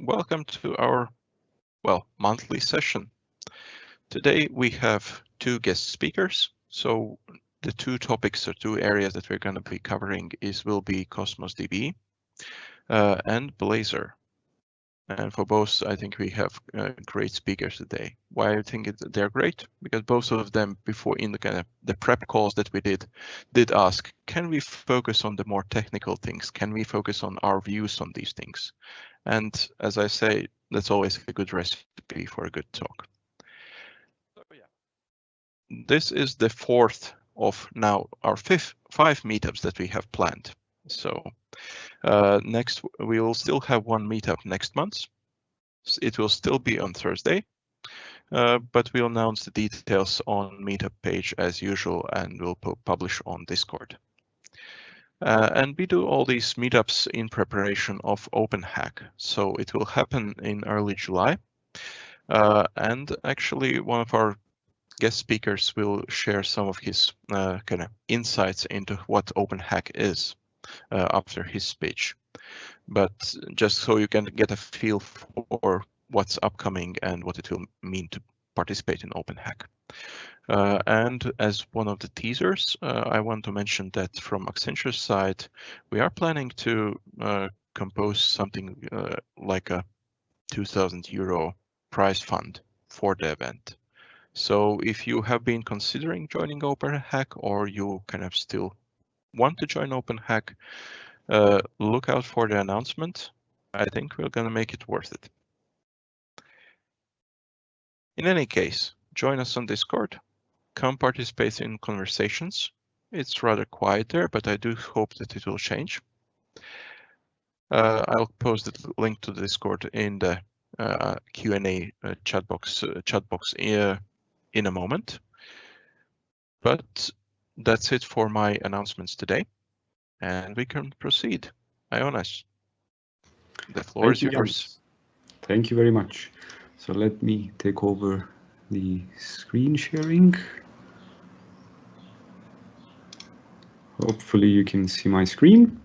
welcome to our, monthly session. Today we have two guest speakers. So the two topics or two areas that we're going to be covering will be Cosmos DB and Blazor. And for both, I think we have great speakers today. Why I think they're great? Because both of them, before in the prep calls that we did ask, can we focus on the more technical things? Can we focus on our views on these things? And as I say, that's always a good recipe for a good talk. So, yeah. This is the fourth of now our five meetups that we have planned. So next, we will still have one meetup next month. It will still be on Thursday, but we'll announce the details on meetup page as usual, and we'll publish on Discord. And we do all these meetups in preparation of OpenHack. So it will happen in early July. And actually, one of our guest speakers will share some of his kind of insights into what OpenHack is after his speech. But just so you can get a feel for what's upcoming and what it will mean to participate in OpenHack. And as one of the teasers, I want to mention that from Accenture's side, we are planning to compose something like a 2,000 euro prize fund for the event. So if you have been considering joining OpenHack or you kind of still want to join OpenHack, look out for the announcement. I think we're going to make it worth it. In any case, join us on Discord. Come participate in conversations. It's rather quiet there, but I do hope that it will change. I'll post the link to the Discord in the Q&A chat box in a moment. But that's it for my announcements today, and we can proceed. Ionas, the floor is yours. Thank you very much. So let me take over the screen sharing. Hopefully you can see my screen.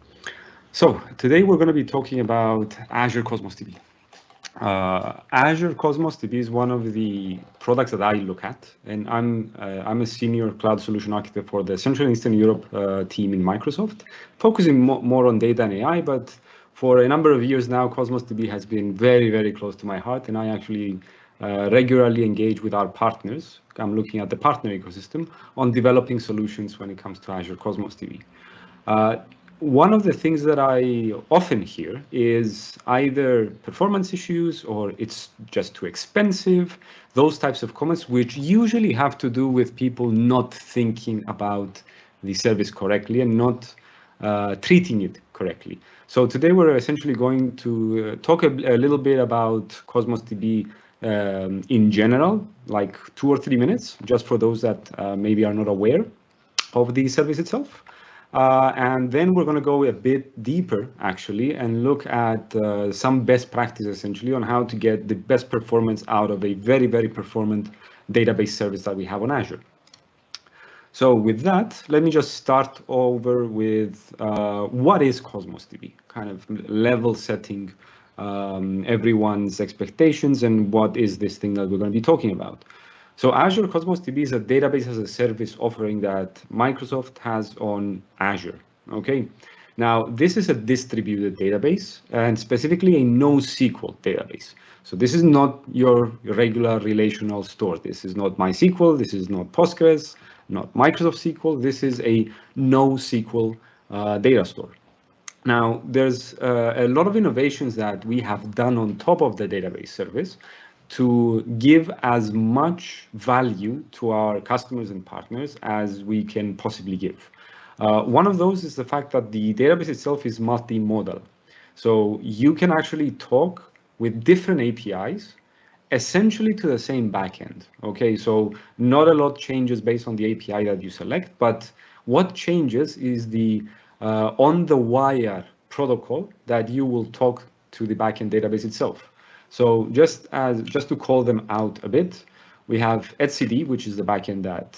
So today we're going to be talking about Azure Cosmos DB. Azure Cosmos DB is one of the products that I look at, and I'm a senior cloud solution architect for the Central and Eastern Europe team in Microsoft, focusing more on data and AI. But for a number of years now, Cosmos DB has been very, very close to my heart, and I actually regularly engage with our partners. I'm looking at the partner ecosystem on developing solutions when it comes to Azure Cosmos DB. One of the things that I often hear is either performance issues or it's just too expensive, those types of comments, which usually have to do with people not thinking about the service correctly and not treating it correctly. So today we're essentially going to talk a little bit about Cosmos DB in general, like 2 or 3 minutes, just for those that maybe are not aware of the service itself. And then we're going to go a bit deeper, actually, and look at some best practices, essentially, on how to get the best performance out of a very, very performant database service that we have on Azure. So with that, let me just start over with what is Cosmos DB, kind of level setting everyone's expectations and what is this thing that we're going to be talking about. So Azure Cosmos DB is a database as a service offering that Microsoft has on Azure. Okay, now this is a distributed database and specifically a NoSQL database. So this is not your regular relational store. This is not MySQL. This is not Postgres, not Microsoft SQL. This is a NoSQL data store. Now, there's a lot of innovations that we have done on top of the database service to give as much value to our customers and partners as we can possibly give. One of those is the fact that the database itself is multimodal. So you can actually talk with different APIs essentially to the same backend. Okay, so not a lot changes based on the API that you select, but what changes is the on-the-wire protocol that you will talk to the backend database itself. So just to call them out a bit, we have etcd, which is the backend that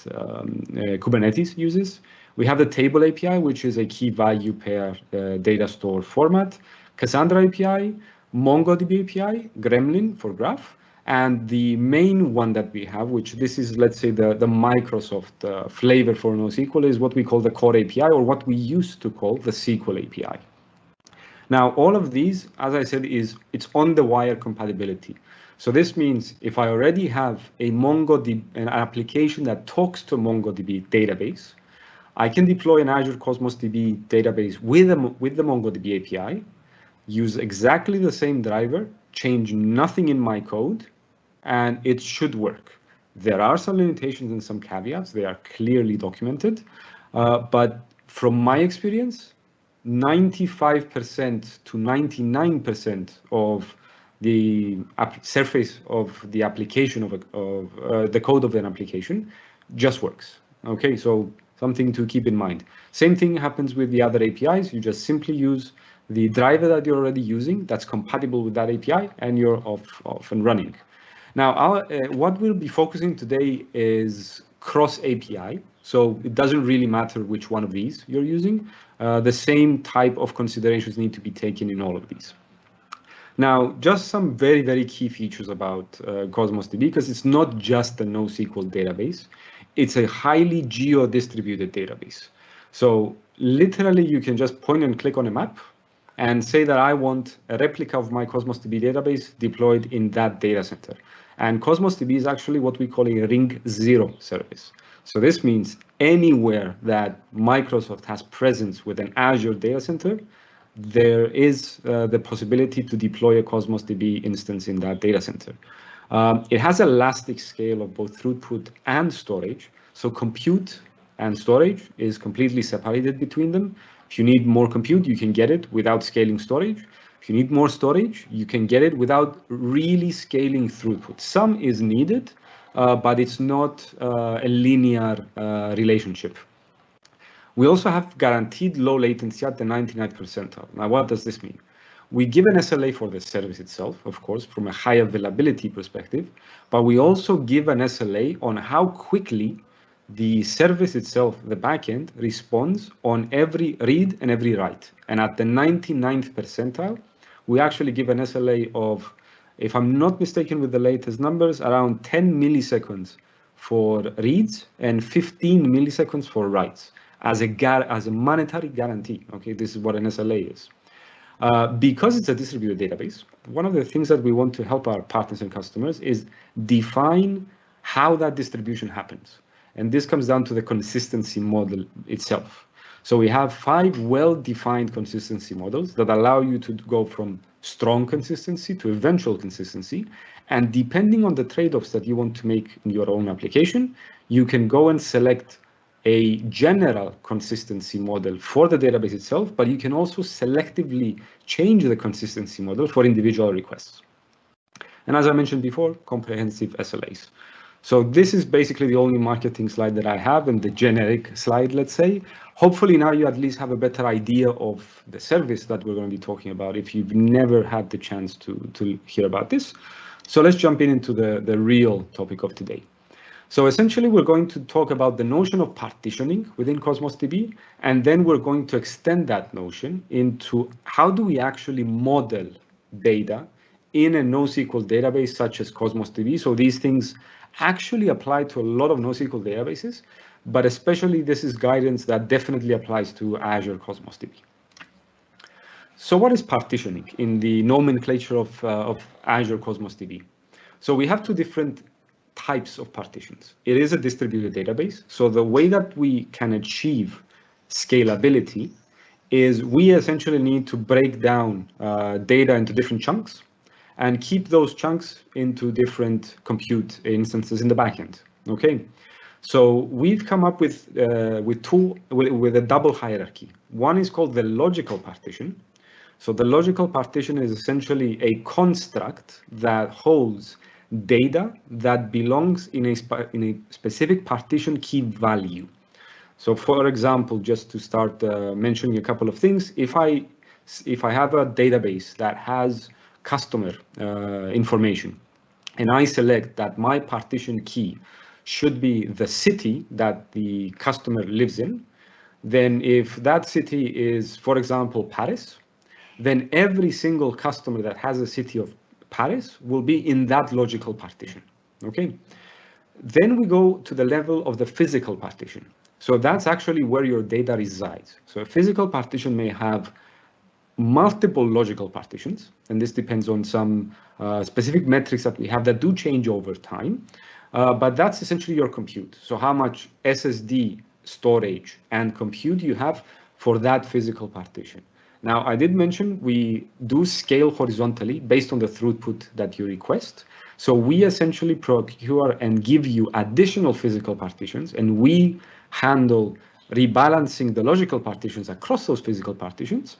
Kubernetes uses. We have the table API, which is a key value pair data store format. Cassandra API, MongoDB API, Gremlin for Graph, and the main one that we have, which this is, let's say, the Microsoft flavor for NoSQL, is what we call the Core API, or what we used to call the SQL API. Now, all of these, as I said, it's on-the-wire compatibility. So this means if I already have a MongoDB, an application that talks to MongoDB database, I can deploy an Azure Cosmos DB database with the MongoDB API, use exactly the same driver, change nothing in my code, and it should work. There are some limitations and some caveats. They are clearly documented. But from my experience, 95% to 99% of the surface of the application of the code of an application just works. Okay, so something to keep in mind. Same thing happens with the other APIs. You just simply use the driver that you're already using that's compatible with that API, and you're off and running. Now, what we'll be focusing today is cross API. So it doesn't really matter which one of these you're using. The same type of considerations need to be taken in all of these. Now, just some very, very key features about Cosmos DB, because it's not just a NoSQL database. It's a highly geo-distributed database. So literally, you can just point and click on a map and say that I want a replica of my Cosmos DB database deployed in that data center. And Cosmos DB is actually what we call a Ring 0 service. So this means anywhere that Microsoft has presence with an Azure data center, there is the possibility to deploy a Cosmos DB instance in that data center. It has elastic scale of both throughput and storage. So compute and storage is completely separated between them. If you need more compute, you can get it without scaling storage. If you need more storage, you can get it without really scaling throughput. Some is needed, but it's not a linear relationship. We also have guaranteed low latency at the 99th percentile. Now, what does this mean? We give an SLA for the service itself, of course, from a high availability perspective, but we also give an SLA on how quickly the service itself, the backend, responds on every read and every write. And at the 99th percentile, we actually give an SLA of, if I'm not mistaken with the latest numbers, around 10 milliseconds for reads and 15 milliseconds for writes as a monetary guarantee. Okay, this is what an SLA is. Because it's a distributed database, one of the things that we want to help our partners and customers is define how that distribution happens. And this comes down to the consistency model itself. So we have 5 well-defined consistency models that allow you to go from strong consistency to eventual consistency. And depending on the trade-offs that you want to make in your own application, you can go and select a general consistency model for the database itself, but you can also selectively change the consistency model for individual requests. And as I mentioned before, comprehensive SLAs. So this is basically the only marketing slide that I have, and the generic slide, let's say. Hopefully now you at least have a better idea of the service that we're going to be talking about if you've never had the chance to hear about this. So let's jump into the real topic of today. So essentially, we're going to talk about the notion of partitioning within Cosmos DB, and then we're going to extend that notion into how do we actually model data in a NoSQL database such as Cosmos DB. So these things actually apply to a lot of NoSQL databases, but especially this is guidance that definitely applies to Azure Cosmos DB. So what is partitioning in the nomenclature of Azure Cosmos DB? So we have 2 different types of partitions. It is a distributed database. So the way that we can achieve scalability is we essentially need to break down data into different chunks and keep those chunks into different compute instances in the backend. Okay, so we've come up with a double hierarchy. One is called the logical partition. So the logical partition is essentially a construct that holds data that belongs in a specific partition key value. So for example, just to start mentioning a couple of things, if I have a database that has customer information, and I select that my partition key should be the city that the customer lives in, then if that city is, for example, Paris, then every single customer that has a city of Paris will be in that logical partition. Okay. Then we go to the level of the physical partition. So that's actually where your data resides. So a physical partition may have multiple logical partitions, and this depends on some specific metrics that we have that do change over time. But that's essentially your compute. So how much SSD storage and compute you have for that physical partition. Now, I did mention we do scale horizontally based on the throughput that you request. So we essentially procure and give you additional physical partitions, and we handle rebalancing the logical partitions across those physical partitions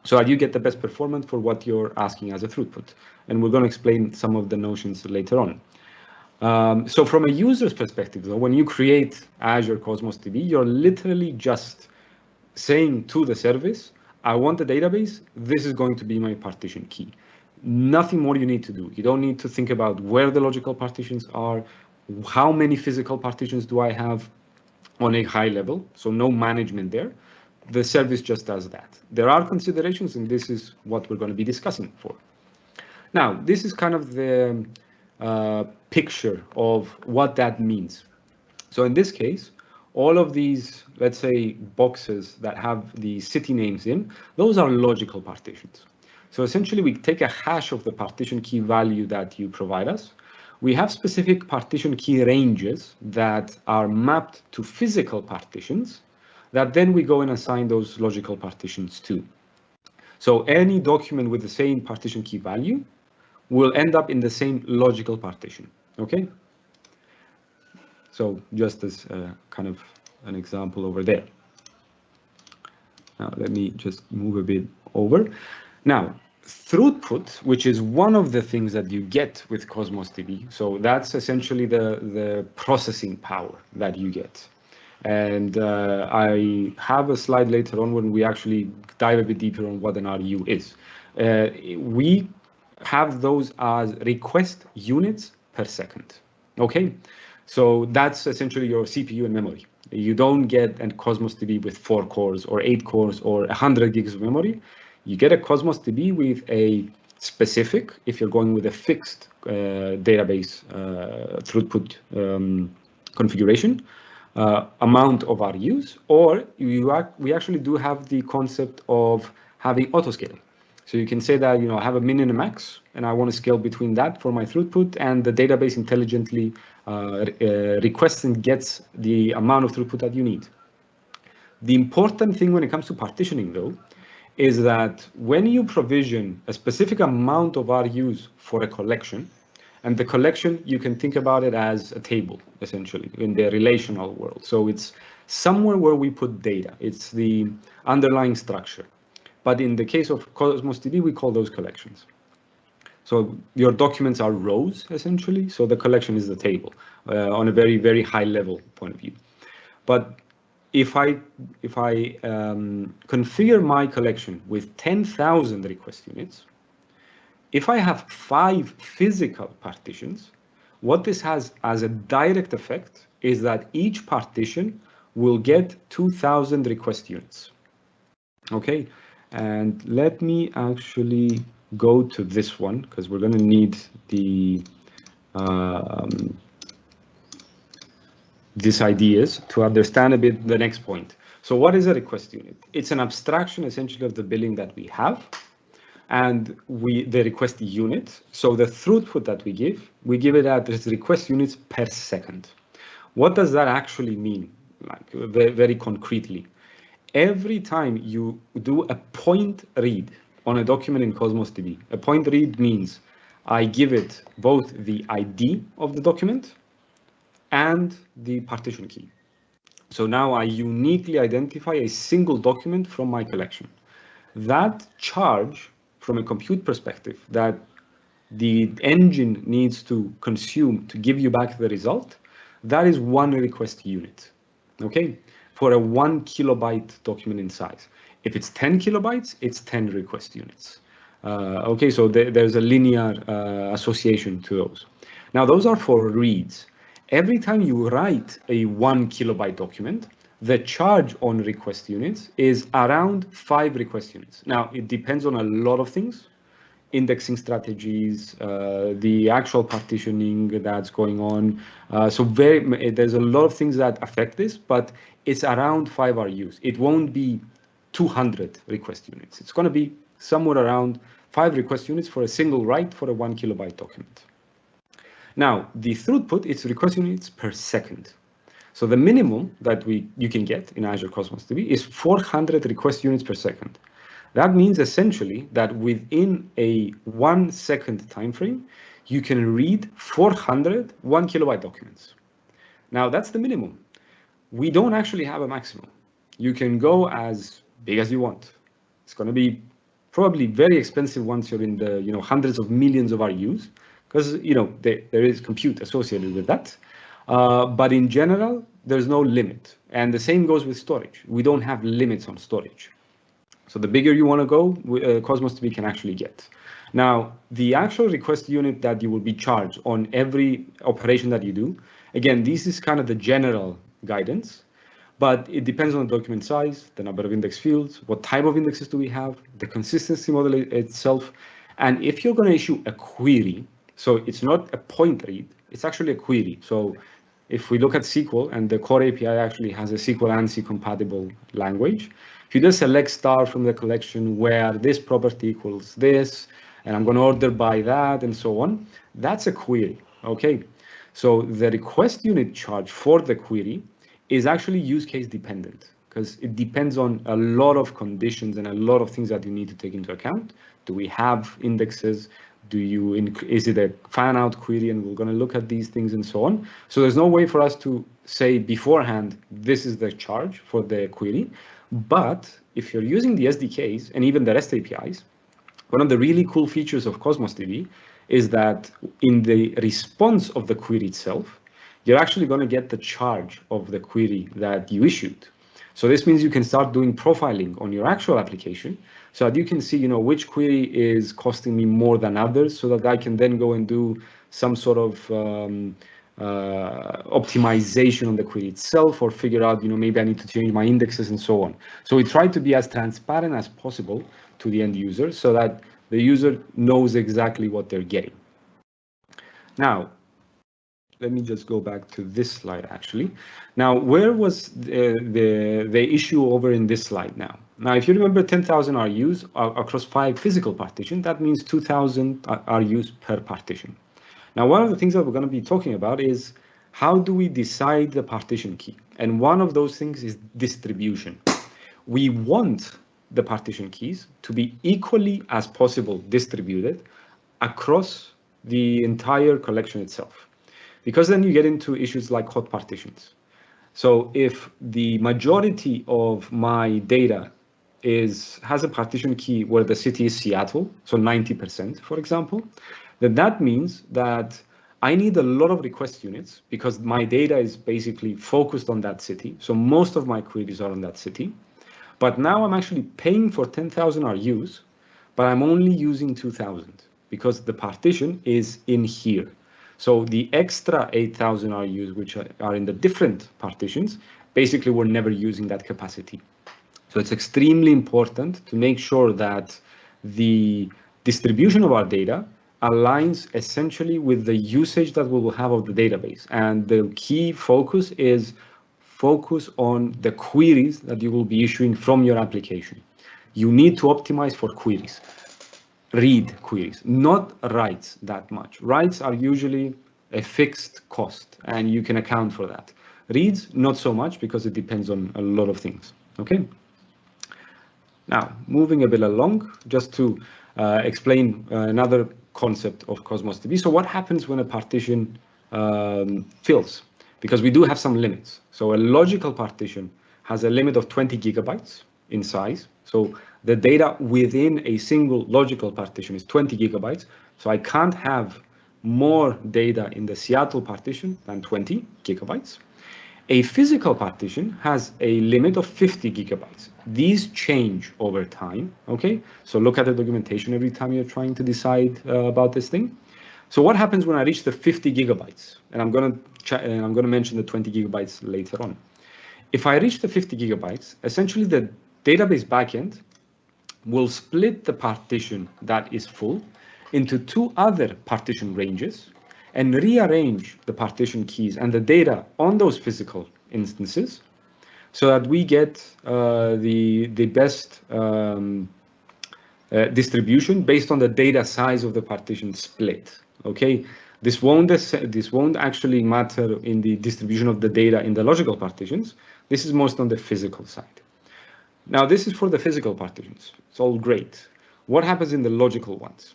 so that you get the best performance for what you're asking as a throughput. And we're going to explain some of the notions later on. So from a user's perspective, though, when you create Azure Cosmos DB, you're literally just saying to the service, I want a database, this is going to be my partition key. Nothing more you need to do. You don't need to think about where the logical partitions are, how many physical partitions do I have on a high level, so no management there. The service just does that. There are considerations, and this is what we're going to be discussing for. Now, this is kind of the picture of what that means. So in this case, all of these, let's say, boxes that have the city names in, those are logical partitions. So essentially, we take a hash of the partition key value that you provide us. We have specific partition key ranges that are mapped to physical partitions that then we go and assign those logical partitions to. So any document with the same partition key value will end up in the same logical partition, okay? So just as kind of an example over there. Now, let me just move a bit over. Now, throughput, which is one of the things that you get with Cosmos DB. So that's essentially the processing power that you get. And I have a slide later on when we actually dive a bit deeper on what an RU is. We have those as request units per second. Okay, so that's essentially your CPU and memory. You don't get a Cosmos DB with 4 cores or 8 cores or 100 gigs of memory. You get a Cosmos DB with a specific, if you're going with a fixed database throughput configuration, amount of RUs, or we actually do have the concept of having autoscaling. So you can say that, I have a min and a max, and I want to scale between that for my throughput, and the database intelligently requests and gets the amount of throughput that you need. The important thing when it comes to partitioning, though, is that when you provision a specific amount of RUs for a collection, and the collection, you can think about it as a table, essentially, in the relational world. So it's somewhere where we put data. It's the underlying structure. But in the case of Cosmos DB, we call those collections. So your documents are rows, essentially. So the collection is the table on a very, very high level point of view. But if I configure my collection with 10,000 request units, if I have 5 physical partitions, what this has as a direct effect is that each partition will get 2,000 request units. Okay, and let me actually go to this one because we're going to need the these ideas to understand a bit the next point. So what is a request unit? It's an abstraction essentially of the billing that we have, and the request unit. So the throughput that we give it as request units per second. What does that actually mean? Like very, very concretely, every time you do a point read on a document in Cosmos DB, a point read means I give it both the ID of the document and the partition key. So now I uniquely identify a single document from my collection. That charge from a compute perspective that the engine needs to consume to give you back the result, that is one request unit, okay? For a 1 kilobyte document in size. If it's 10 kilobytes, it's 10 request units. Okay, so there's a linear association to those. Now, those are for reads. Every time you write a 1 kilobyte document, the charge on request units is around 5 request units. Now, it depends on a lot of things, indexing strategies, the actual partitioning that's going on. So there's a lot of things that affect this, but it's around 5 RUs. It won't be 200 request units. It's going to be somewhere around 5 request units for a single write for a 1 kilobyte document. Now, the throughput is request units per second. So the minimum that you can get in Azure Cosmos DB is 400 request units per second. That means essentially that within a 1 second time frame, you can read 400 1 kilobyte documents. Now that's the minimum. We don't actually have a maximum. You can go as big as you want. It's going to be probably very expensive once you're in the hundreds of millions of RUs, because there is compute associated with that. But in general, there's no limit. And the same goes with storage. We don't have limits on storage. So the bigger you want to go, Cosmos DB can actually get. Now, the actual request unit that you will be charged on every operation that you do, again, this is kind of the general guidance, but it depends on the document size, the number of index fields, what type of indexes do we have, the consistency model itself, and if you're going to issue a query, so it's not a point read, it's actually a query. So if we look at SQL, and the core API actually has a SQL ANSI compatible language, if you just select star from the collection where this property equals this, and I'm going to order by that, and so on, that's a query, okay? So the request unit charge for the query is actually use case dependent, because it depends on a lot of conditions and a lot of things that you need to take into account. Do we have indexes? Is it a fan out query? And we're going to look at these things and so on. So there's no way for us to say beforehand, this is the charge for the query. But if you're using the SDKs and even the REST APIs, one of the really cool features of Cosmos DB is that in the response of the query itself, you're actually going to get the charge of the query that you issued. So this means you can start doing profiling on your actual application so that you can see, which query is costing me more than others, so that I can then go and do some sort of optimization on the query itself, or figure out, maybe I need to change my indexes and so on. So we try to be as transparent as possible to the end user so that the user knows exactly what they're getting. Now, let me just go back to this slide, actually. Now, where was the issue over in this slide now? Now, if you remember 10,000 RUs across 5 physical partitions, that means 2,000 RUs per partition. Now, one of the things that we're going to be talking about is how do we decide the partition key? And one of those things is distribution. We want the partition keys to be equally as possible distributed across the entire collection itself, because then you get into issues like hot partitions. So if the majority of my data has a partition key where the city is Seattle, so 90%, for example, then that means that I need a lot of request units because my data is basically focused on that city. So most of my queries are on that city. But now I'm actually paying for 10,000 RUs, but I'm only using 2,000 because the partition is in here. So the extra 8,000 RUs, which are in the different partitions, basically we're never using that capacity. So it's extremely important to make sure that the distribution of our data aligns essentially with the usage that we will have of the database. And the key focus is focus on the queries that you will be issuing from your application. You need to optimize for queries. Read queries, not writes that much. Writes are usually a fixed cost, and you can account for that. Reads, not so much, because it depends on a lot of things. Okay. Now, moving a bit along, just to explain another concept of Cosmos DB. So what happens when a partition fills? Because we do have some limits. So a logical partition has a limit of 20 gigabytes in size. So the data within a single logical partition is 20 gigabytes. So I can't have more data in the Seattle partition than 20 gigabytes. A physical partition has a limit of 50 gigabytes. These change over time, okay? So look at the documentation every time you're trying to decide about this thing. So what happens when I reach the 50 gigabytes? And I'm going to mention the 20 gigabytes later on. If I reach the 50 gigabytes, essentially the database backend will split the partition that is full into two other partition ranges and rearrange the partition keys and the data on those physical instances so that we get the best distribution based on the data size of the partition split. Okay, this won't actually matter in the distribution of the data in the logical partitions. This is most on the physical side. Now, this is for the physical partitions. It's all great. What happens in the logical ones?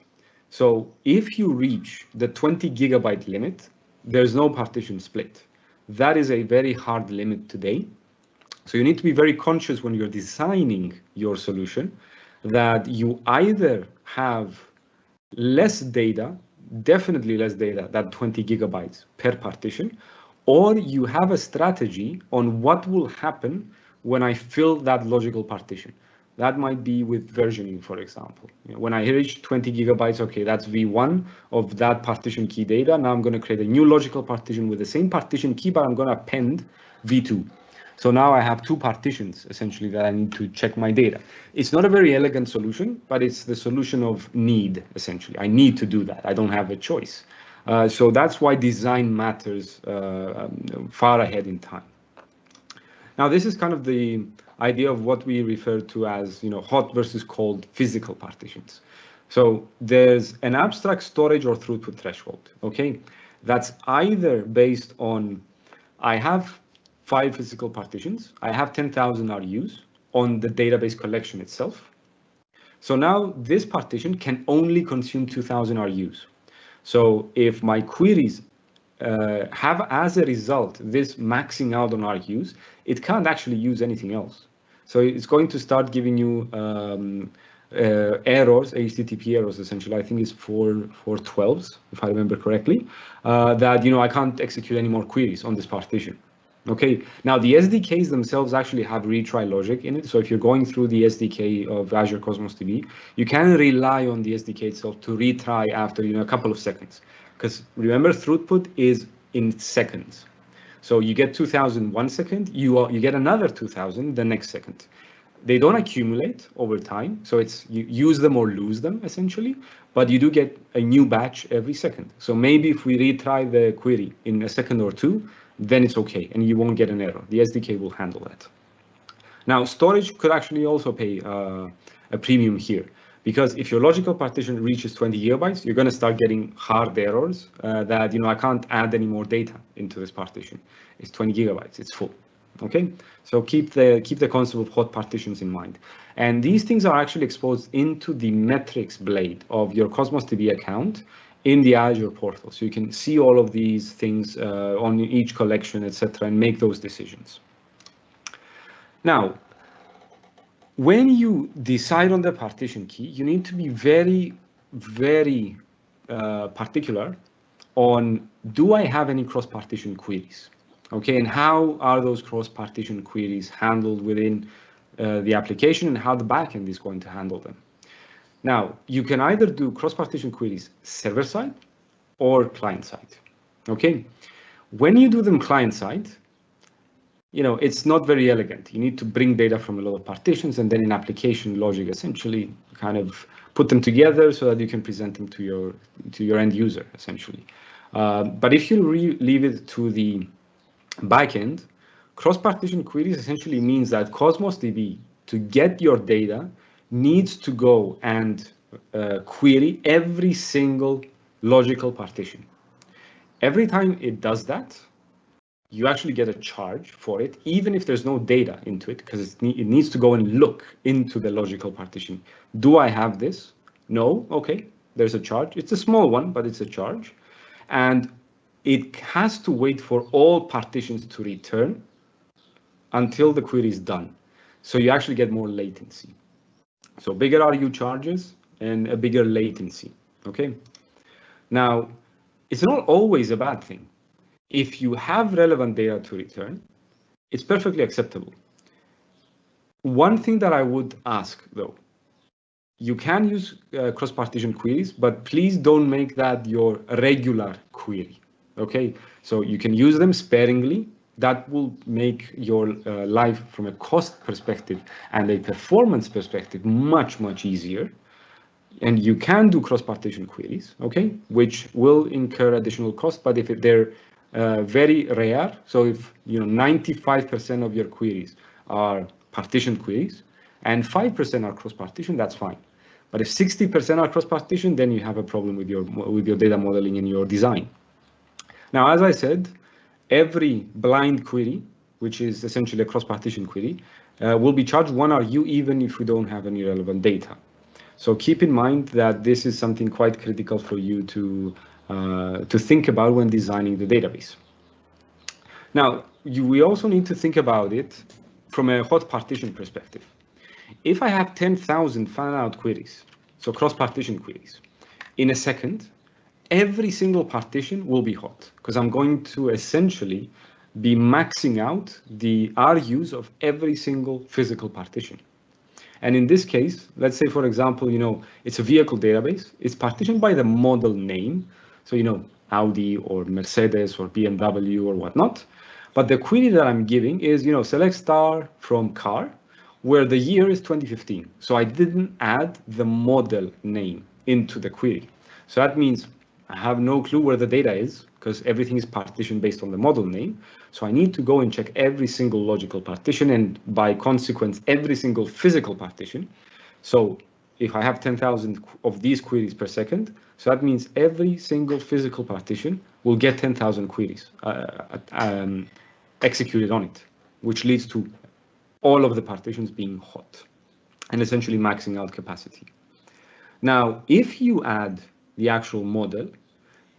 So if you reach the 20 gigabyte limit, there's no partition split. That is a very hard limit today. So you need to be very conscious when you're designing your solution that you either have less data, definitely less data than 20 gigabytes per partition, or you have a strategy on what will happen when I fill that logical partition. That might be with versioning, for example. When I reach 20 gigabytes, okay, that's V1 of that partition key data. Now I'm going to create a new logical partition with the same partition key, but I'm going to append V2. So now I have two partitions, essentially, that I need to check my data. It's not a very elegant solution, but it's the solution of need, essentially. I need to do that. I don't have a choice. So that's why design matters far ahead in time. Now, this is kind of the idea of what we refer to as, hot versus cold physical partitions. So there's an abstract storage or throughput threshold, okay? That's either based on, I have 5 physical partitions, I have 10,000 RUs on the database collection itself. So now this partition can only consume 2,000 RUs. So if my queries have as a result this maxing out on RUs, it can't actually use anything else. So it's going to start giving you errors, HTTP errors, essentially. I think it's 412s, if I remember correctly, that I can't execute any more queries on this partition. Okay, now the SDKs themselves actually have retry logic in it. So if you're going through the SDK of Azure Cosmos DB, you can rely on the SDK itself to retry after a couple of seconds. Because remember, throughput is in seconds. So you get 2,000 1 second, you get another 2,000 the next second. They don't accumulate over time, so it's you use them or lose them essentially, but you do get a new batch every second. So maybe if we retry the query in a second or two, then it's okay, and you won't get an error. The SDK will handle that. Now, storage could actually also pay a premium here, because if your logical partition reaches 20 gigabytes, you're going to start getting hard errors that, I can't add any more data into this partition. It's 20 gigabytes, it's full. Okay, so keep the concept of hot partitions in mind. And these things are actually exposed into the metrics blade of your Cosmos DB account in the Azure portal. So you can see all of these things on each collection, etc., and make those decisions. Now, when you decide on the partition key, you need to be very, very particular on, do I have any cross-partition queries? Okay, and how are those cross-partition queries handled within the application, and how the backend is going to handle them? Now, you can either do cross-partition queries server-side or client-side, okay? When you do them client-side, it's not very elegant. You need to bring data from a lot of partitions, and then in application logic, essentially, kind of put them together so that you can present them to your end user, essentially. But if you leave it to the backend, cross-partition queries essentially means that Cosmos DB, to get your data, needs to go and query every single logical partition. Every time it does that, you actually get a charge for it, even if there's no data into it, because it needs to go and look into the logical partition. Do I have this? No? Okay, there's a charge. It's a small one, but it's a charge. And it has to wait for all partitions to return until the query is done. So you actually get more latency. So bigger RU charges and a bigger latency, okay? Now, it's not always a bad thing. If you have relevant data to return, it's perfectly acceptable. One thing that I would ask, though, you can use cross-partition queries, but please don't make that your regular query, okay? So you can use them sparingly, that will make your life from a cost perspective and a performance perspective much, much easier. And you can do cross-partition queries, okay, which will incur additional cost, but if they're very rare, so if 95% of your queries are partition queries and 5% are cross-partition, that's fine. But if 60% are cross-partition, then you have a problem with your data modeling and your design. Now, as I said, every blind query, which is essentially a cross-partition query, will be charged 1 RU even if we don't have any relevant data. So keep in mind that this is something quite critical for you to think about when designing the database. Now, we also need to think about it from a hot partition perspective. If I have 10,000 fan-out queries, so cross-partition queries, in a second, every single partition will be hot because I'm going to essentially be maxing out the RUs of every single physical partition. And in this case, let's say, for example, it's a vehicle database. It's partitioned by the model name. So, Audi or Mercedes or BMW or whatnot. But the query that I'm giving is, select star from car, where the year is 2015. So I didn't add the model name into the query. So that means I have no clue where the data is because everything is partitioned based on the model name. So I need to go and check every single logical partition and by consequence, every single physical partition. So if I have 10,000 of these queries per second, so that means every single physical partition will get 10,000 queries executed on it, which leads to all of the partitions being hot and essentially maxing out capacity. Now, if you add the actual model,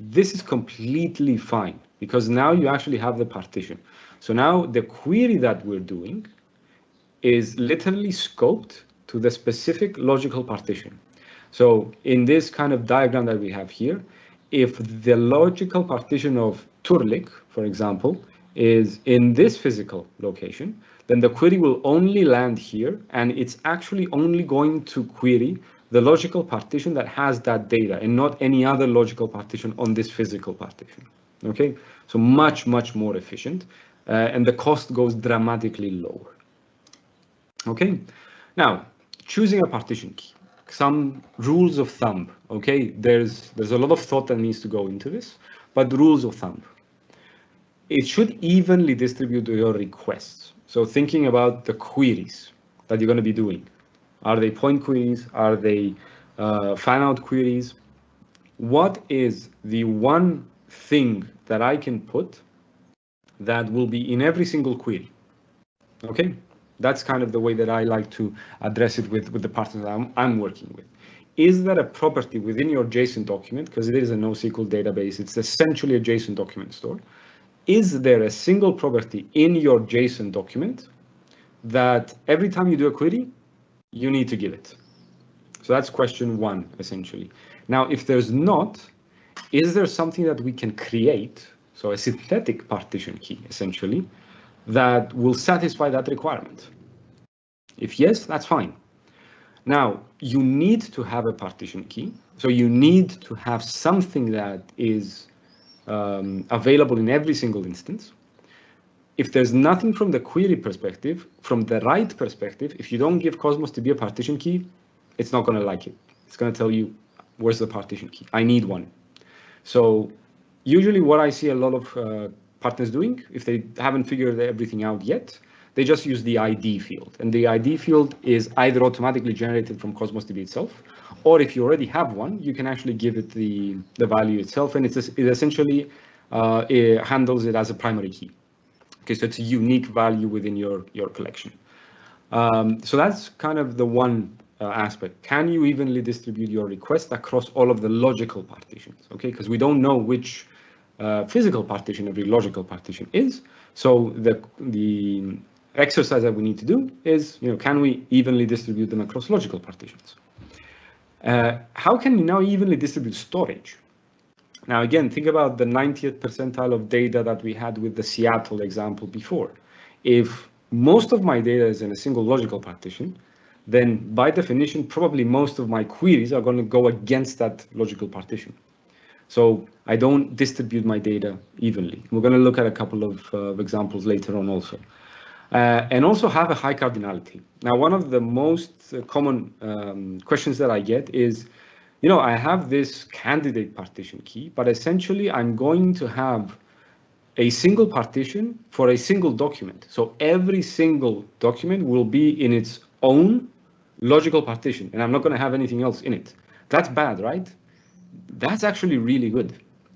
this is completely fine because now you actually have the partition. So now the query that we're doing is literally scoped to the specific logical partition. So in this kind of diagram that we have here, if the logical partition of Turlik, for example, is in this physical location, then the query will only land here, and it's actually only going to query the logical partition that has that data and not any other logical partition on this physical partition. Okay, so much, much more efficient, and the cost goes dramatically lower. Okay, now choosing a partition key, some rules of thumb. Okay, there's a lot of thought that needs to go into this, but the rules of thumb. It should evenly distribute your requests. So thinking about the queries that you're going to be doing. Are they point queries? Are they fan-out queries? What is the one thing that I can put that will be in every single query? Okay, that's kind of the way that I like to address it with the partners I'm working with. Is there a property within your JSON document? Because it is a NoSQL database. It's essentially a JSON document store. Is there a single property in your JSON document that every time you do a query, you need to give it? So that's question one, essentially. Now, if there's not, is there something that we can create, so a synthetic partition key, essentially, that will satisfy that requirement? If yes, that's fine. Now, you need to have a partition key. So you need to have something that is available in every single instance. If there's nothing from the query perspective, from the write perspective, if you don't give Cosmos DB a partition key, it's not going to like it. It's going to tell you, where's the partition key? I need one. So usually what I see a lot of partners doing, if they haven't figured everything out yet, they just use the ID field. And the ID field is either automatically generated from Cosmos DB itself, or if you already have one, you can actually give it the value itself, and it essentially it handles it as a primary key. Okay, so it's a unique value within your collection. So that's kind of the one aspect. Can you evenly distribute your request across all of the logical partitions? Okay, because we don't know which physical partition every logical partition is. So the exercise that we need to do is, can we evenly distribute them across logical partitions? How can you now evenly distribute storage? Now, again, think about the 90th percentile of data that we had with the Seattle example before. If most of my data is in a single logical partition, then by definition, probably most of my queries are going to go against that logical partition. So I don't distribute my data evenly. We're going to look at a couple of examples later on also. And also have a high cardinality. Now, one of the most common questions that I get is, you know, I have this candidate partition key, but essentially I'm going to have a single partition for a single document. So every single document will be in its own logical partition, and I'm not going to have anything else in it. That's bad, right? That's actually really good.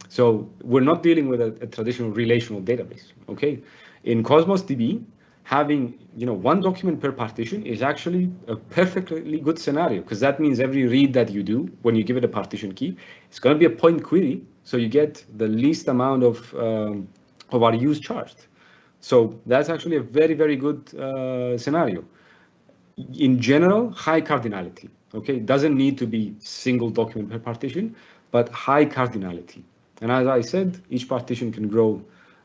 So we're not dealing with a traditional relational database, okay? In Cosmos DB, having one document per partition is actually a perfectly good scenario, because that means every read that you do when you give it a partition key, it's going to be a point query, so you get the least amount of our use charged. So that's actually a very, very good scenario. In general, high cardinality. Okay, it doesn't need to be single document per partition, but high cardinality. And as I said, each partition can grow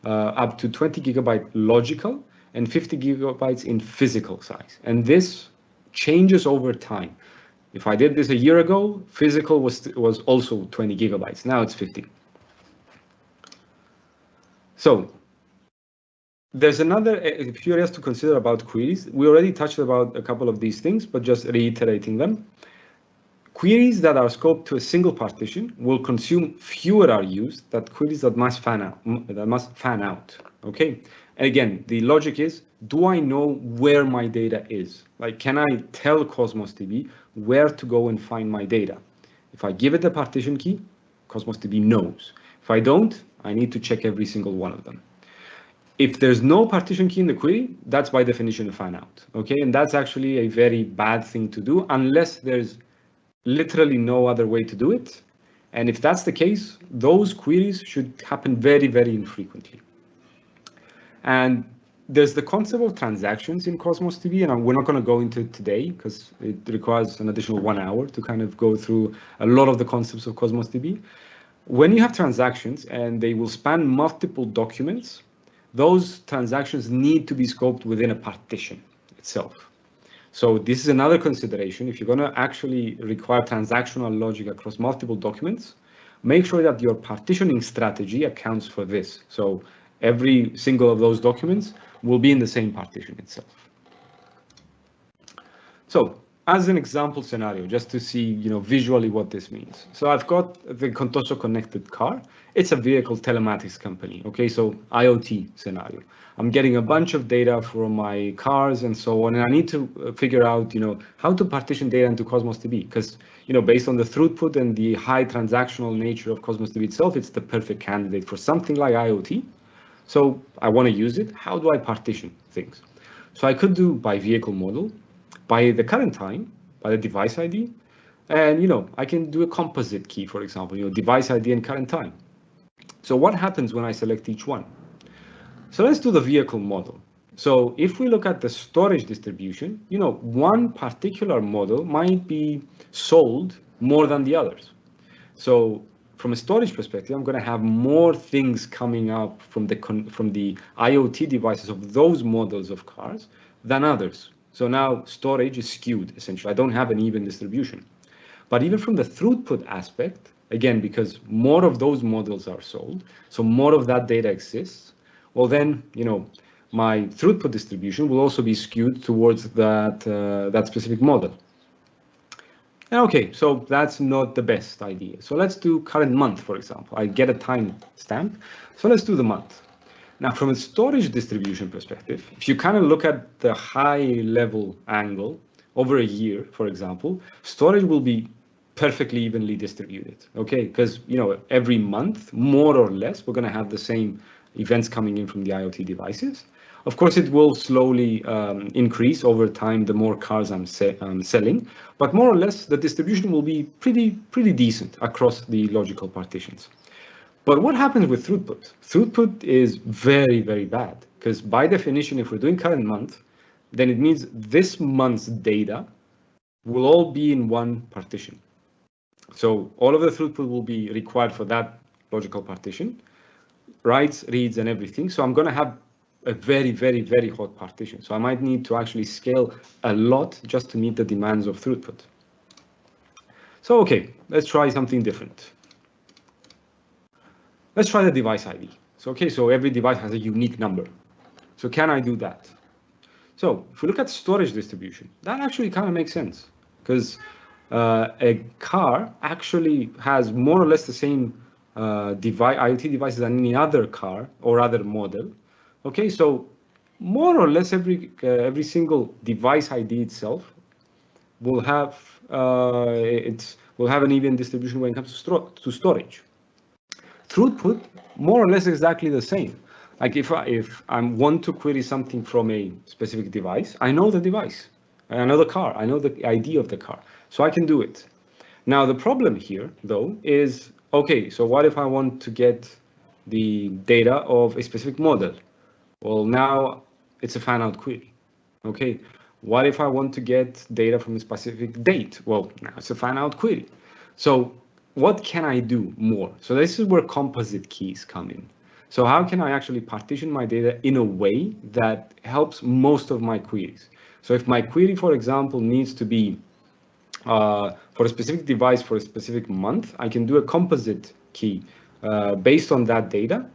up to 20 gigabyte logical and 50 gigabytes in physical size. And this changes over time. If I did this a year ago, physical was also 20 gigabytes. Now it's 50. So there's another few areas to consider about queries. We already touched about a couple of these things, but just reiterating them. Queries that are scoped to a single partition will consume fewer RUs than queries that must fan out. Okay, and again, the logic is: do I know where my data is? Like, can I tell Cosmos DB where to go and find my data? If I give it a partition key, Cosmos DB knows. If I don't, I need to check every single one of them. If there's no partition key in the query, that's by definition a fan out. Okay, and that's actually a very bad thing to do unless there's literally no other way to do it. And if that's the case, those queries should happen very, very infrequently. And there's the concept of transactions in Cosmos DB, and we're not going to go into it today because it requires an additional 1 hour to kind of go through a lot of the concepts of Cosmos DB. When you have transactions and they will span multiple documents, those transactions need to be scoped within a partition itself. So this is another consideration. If you're going to actually require transactional logic across multiple documents, make sure that your partitioning strategy accounts for this. So every single of those documents will be in the same partition itself. So as an example scenario, just to see visually what this means. So I've got the Contoso connected car. It's a vehicle telematics company. Okay, so IoT scenario. I'm getting a bunch of data from my cars and so on, and I need to figure out how to partition data into Cosmos DB, because based on the throughput and the high transactional nature of Cosmos DB itself, it's the perfect candidate for something like IoT. So I want to use it. How do I partition things? So I could do by vehicle model, by the current time, by the device ID, and I can do a composite key, for example, device ID and current time. So what happens when I select each one? So let's do the vehicle model. So if we look at the storage distribution, one particular model might be sold more than the others. So from a storage perspective, I'm going to have more things coming up from the IoT devices of those models of cars than others. So now storage is skewed, essentially. I don't have an even distribution. But even from the throughput aspect, again, because more of those models are sold, so more of that data exists, well then, my throughput distribution will also be skewed towards that specific model. And okay, so that's not the best idea. So let's do current month, for example. I get a time stamp. So let's do the month. Now, from a storage distribution perspective, if you kind of look at the high level angle over a year, for example, storage will be perfectly evenly distributed, okay? Because, every month, more or less, we're going to have the same events coming in from the IoT devices. Of course, it will slowly increase over time the more cars I'm selling, but more or less, the distribution will be pretty decent across the logical partitions. But what happens with throughput? Throughput is very, very bad, because by definition, if we're doing current month, then it means this month's data will all be in one partition. So all of the throughput will be required for that logical partition, writes, reads, and everything. So I'm going to have a very, very, very hot partition. So I might need to actually scale a lot just to meet the demands of throughput. So, okay, let's try something different. let's try the device ID. So, okay, so every device has a unique number. So can I do that? So if we look at storage distribution, that actually kind of makes sense, because a car actually has more or less the same IoT devices than any other car or other model. Okay, so more or less every single device ID itself will have will have an even distribution when it comes to storage. Throughput, more or less exactly the same. Like if I want to query something from a specific device, I know the device, I know the car, I know the ID of the car, so I can do it. Now the problem here, though, is okay. So what if I want to get the data of a specific model? Well, now it's a fan-out query. Okay. What if I want to get data from a specific date? Well, now it's a fan-out query. So what can I do more? So this is where composite keys come in. So how can I actually partition my data in a way that helps most of my queries? So if my query, for example, needs to be for a specific device for a specific month, I can do a composite key based on that data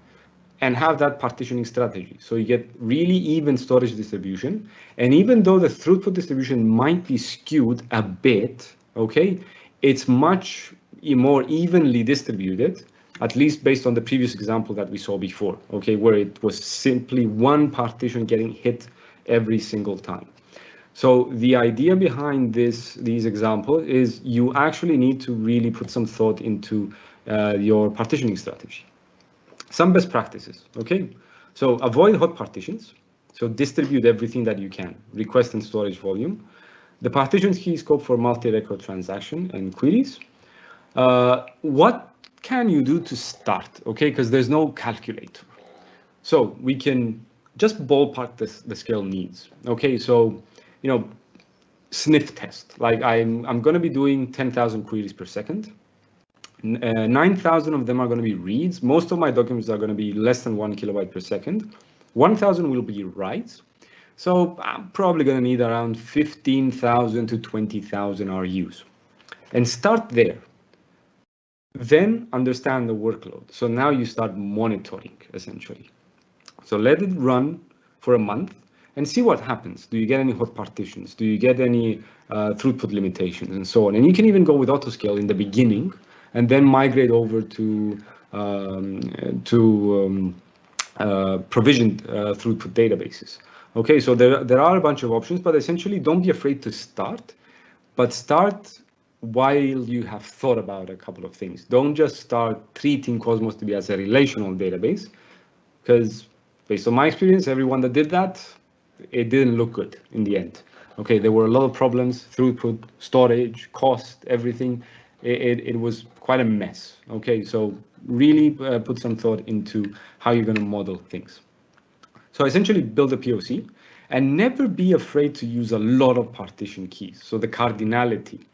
and have that partitioning strategy. So you get really even storage distribution. And even though the throughput distribution might be skewed a bit, okay, it's much more evenly distributed, at least based on the previous example that we saw before, okay, where it was simply one partition getting hit every single time. So the idea behind these examples is you actually need to really put some thought into your partitioning strategy. Some best practices, okay? So avoid hot partitions. So distribute everything that you can, request and storage volume. The partitions key scope for multi-record transaction and queries. What can you do to start, okay? Because there's no calculator. So we can just ballpark the scale needs, okay? So, sniff test. Like I'm going to be doing 10,000 queries per second. 9,000 of them are going to be reads. Most of my documents are going to be less than 1 kilobyte per second. 1,000 will be writes. So I'm probably going to need around 15,000 to 20,000 RUs. And start there. Then understand the workload. So now you start monitoring, essentially. So let it run for a month and see what happens. Do you get any hot partitions? Do you get any throughput limitations and so on? And you can even go with autoscale in the beginning and then migrate over to provisioned throughput databases. Okay, so there are a bunch of options, but essentially don't be afraid to start, but start while you have thought about a couple of things. Don't just start treating Cosmos DB as a relational database, because based on my experience, everyone that did that, it didn't look good in the end. Okay, there were a lot of problems, throughput, storage, cost, everything. It was quite a mess. Okay, so really put some thought into how you're going to model things. So essentially build a POC and never be afraid to use a lot of partition keys. So the cardinality,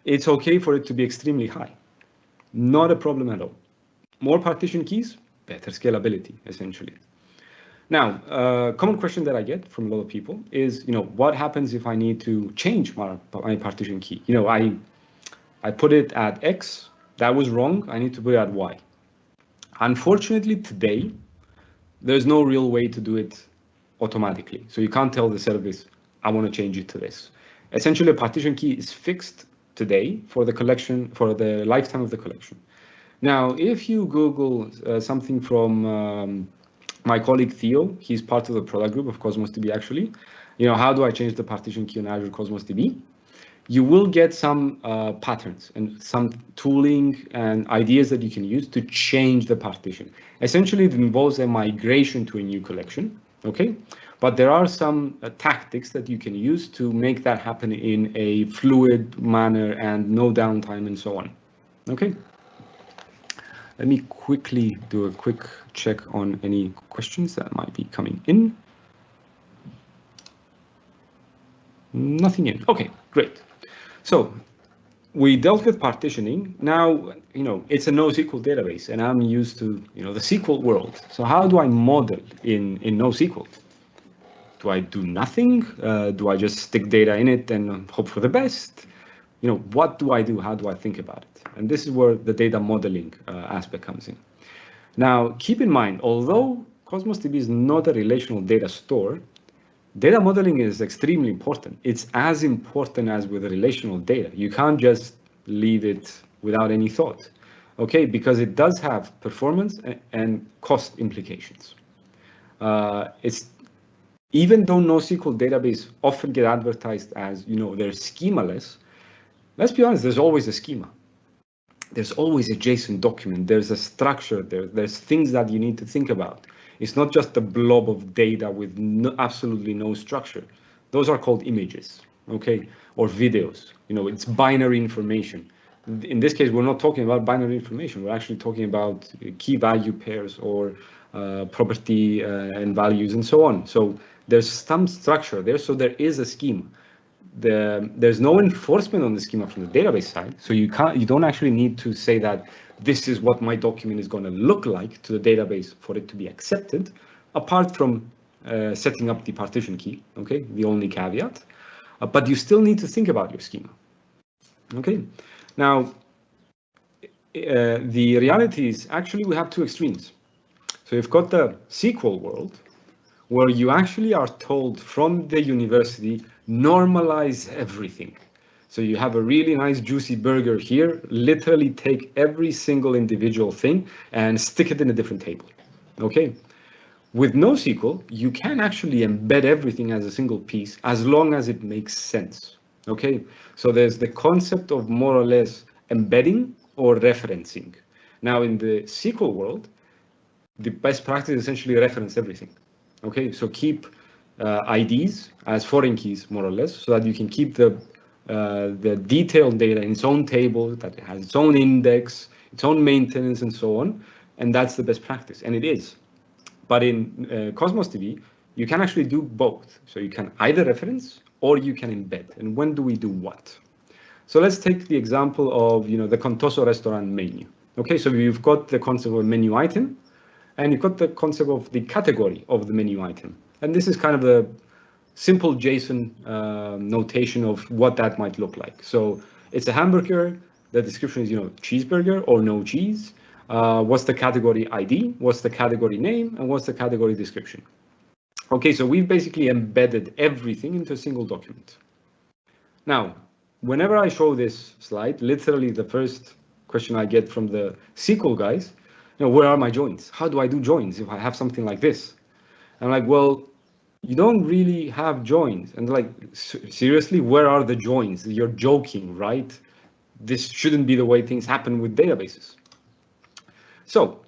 it's okay for it to be extremely high. Not a problem at all. More partition keys, better scalability, essentially. Now, a common question that I get from a lot of people is, what happens if I need to change my partition key? I put it at X, that was wrong, I need to put it at Y. Unfortunately, today, there's no real way to do it automatically. So you can't tell the service, I want to change it to this. Essentially, a partition key is fixed today for the collection, for the lifetime of the collection. Now, if you Google something from my colleague Theo, he's part of the product group of Cosmos DB actually, how do I change the partition key on Azure Cosmos DB? You will get some patterns and some tooling and ideas that you can use to change the partition. Essentially, it involves a migration to a new collection, okay? But there are some tactics that you can use to make that happen in a fluid manner and no downtime and so on, okay? Let me quickly do a quick check on any questions that might be coming in. Nothing in, okay, great. So we dealt with partitioning. Now, it's a NoSQL database and I'm used to, the SQL world. So how do I model in NoSQL? Do I do nothing? Do I just stick data in it and hope for the best? What do I do? How do I think about it? And this is where the data modeling aspect comes in. Now, keep in mind, although Cosmos DB is not a relational data store, data modeling is extremely important. It's as important as with relational data. You can't just leave it without any thought, okay? Because it does have performance and cost implications. It's even though NoSQL database often get advertised as, they're schemaless, let's be honest, there's always a schema. There's always a JSON document. There's a structure. There's things that you need to think about. It's not just a blob of data with absolutely no structure. Those are called images, okay, or videos. It's binary information. In this case, we're not talking about binary information. We're actually talking about key value pairs or property and values and so on. So there's some structure there. So there is a schema. There's no enforcement on the schema from the database side, so you don't actually need to say that this is what my document is going to look like to the database for it to be accepted, apart from setting up the partition key, okay, the only caveat. But you still need to think about your schema, okay. Now, the reality is actually we have two extremes. So you've got the SQL world, where you actually are told from the university, normalize everything. So you have a really nice juicy burger here, literally take every single individual thing and stick it in a different table, okay? With NoSQL, you can actually embed everything as a single piece as long as it makes sense, okay? So there's the concept of more or less embedding or referencing. Now in the SQL world, the best practice is essentially reference everything. Okay, so keep IDs as foreign keys, more or less, so that you can keep the detailed data in its own table, that it has its own index, its own maintenance, and so on. And that's the best practice, and it is. But in Cosmos DB, you can actually do both. So you can either reference or you can embed. And when do we do what? So let's take the example of the Contoso restaurant menu. Okay, so you've got the concept of a menu item, and you've got the concept of the category of the menu item. And this is kind of a simple JSON notation of what that might look like. So it's a hamburger. The description is, cheeseburger or no cheese. What's the category ID? What's the category name? And what's the category description? Okay, so we've basically embedded everything into a single document. Now, whenever I show this slide, literally the first question I get from the SQL guys, where are my joins? How do I do joins if I have something like this? I'm like, well, you don't really have joins. And like, seriously, where are the joins? You're joking, right? This shouldn't be the way things happen with databases. So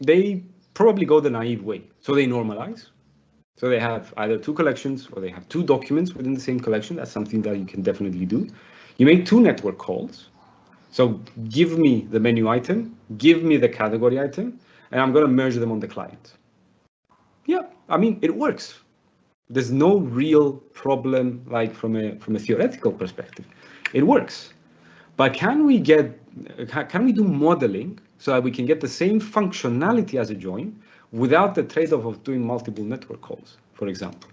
they probably go the naive way. So they normalize. So they have either two collections or they have two documents within the same collection. That's something that you can definitely do. You make two network calls. So give me the menu item, give me the category item, and I'm going to merge them on the client. Yeah, I mean, it works. There's no real problem, like from a theoretical perspective. It works. But can we do modeling so that we can get the same functionality as a join without the trade-off of doing multiple network calls, for example?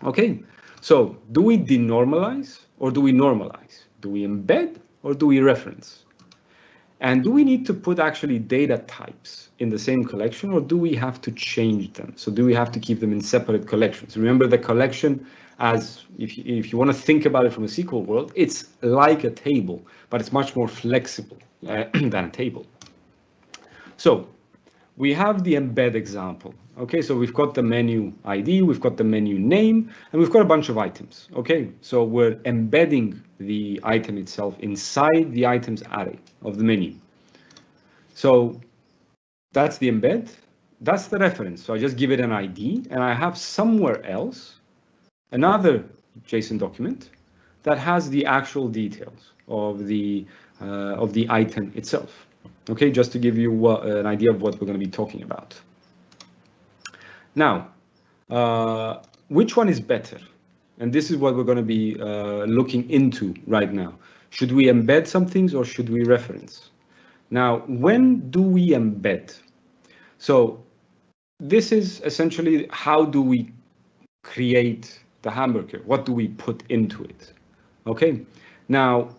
Okay, so do we denormalize or do we normalize? Do we embed or do we reference? And do we need to put actually data types in the same collection, or do we have to change them? So do we have to keep them in separate collections? Remember the collection as, if you want to think about it from a SQL world, it's like a table, but it's much more flexible than a table. So we have the embed example. Okay, so we've got the menu ID, we've got the menu name, and we've got a bunch of items. Okay, so we're embedding the item itself inside the items array of the menu. So that's the embed. That's the reference. So I just give it an ID, and I have somewhere else another JSON document that has the actual details of the item itself. Okay, just to give you an idea of what we're going to be talking about. Now, which one is better? And this is what we're going to be looking into right now. Should we embed some things or should we reference? Now, when do we embed? So this is essentially how do we create the hamburger? What do we put into it? Okay, now,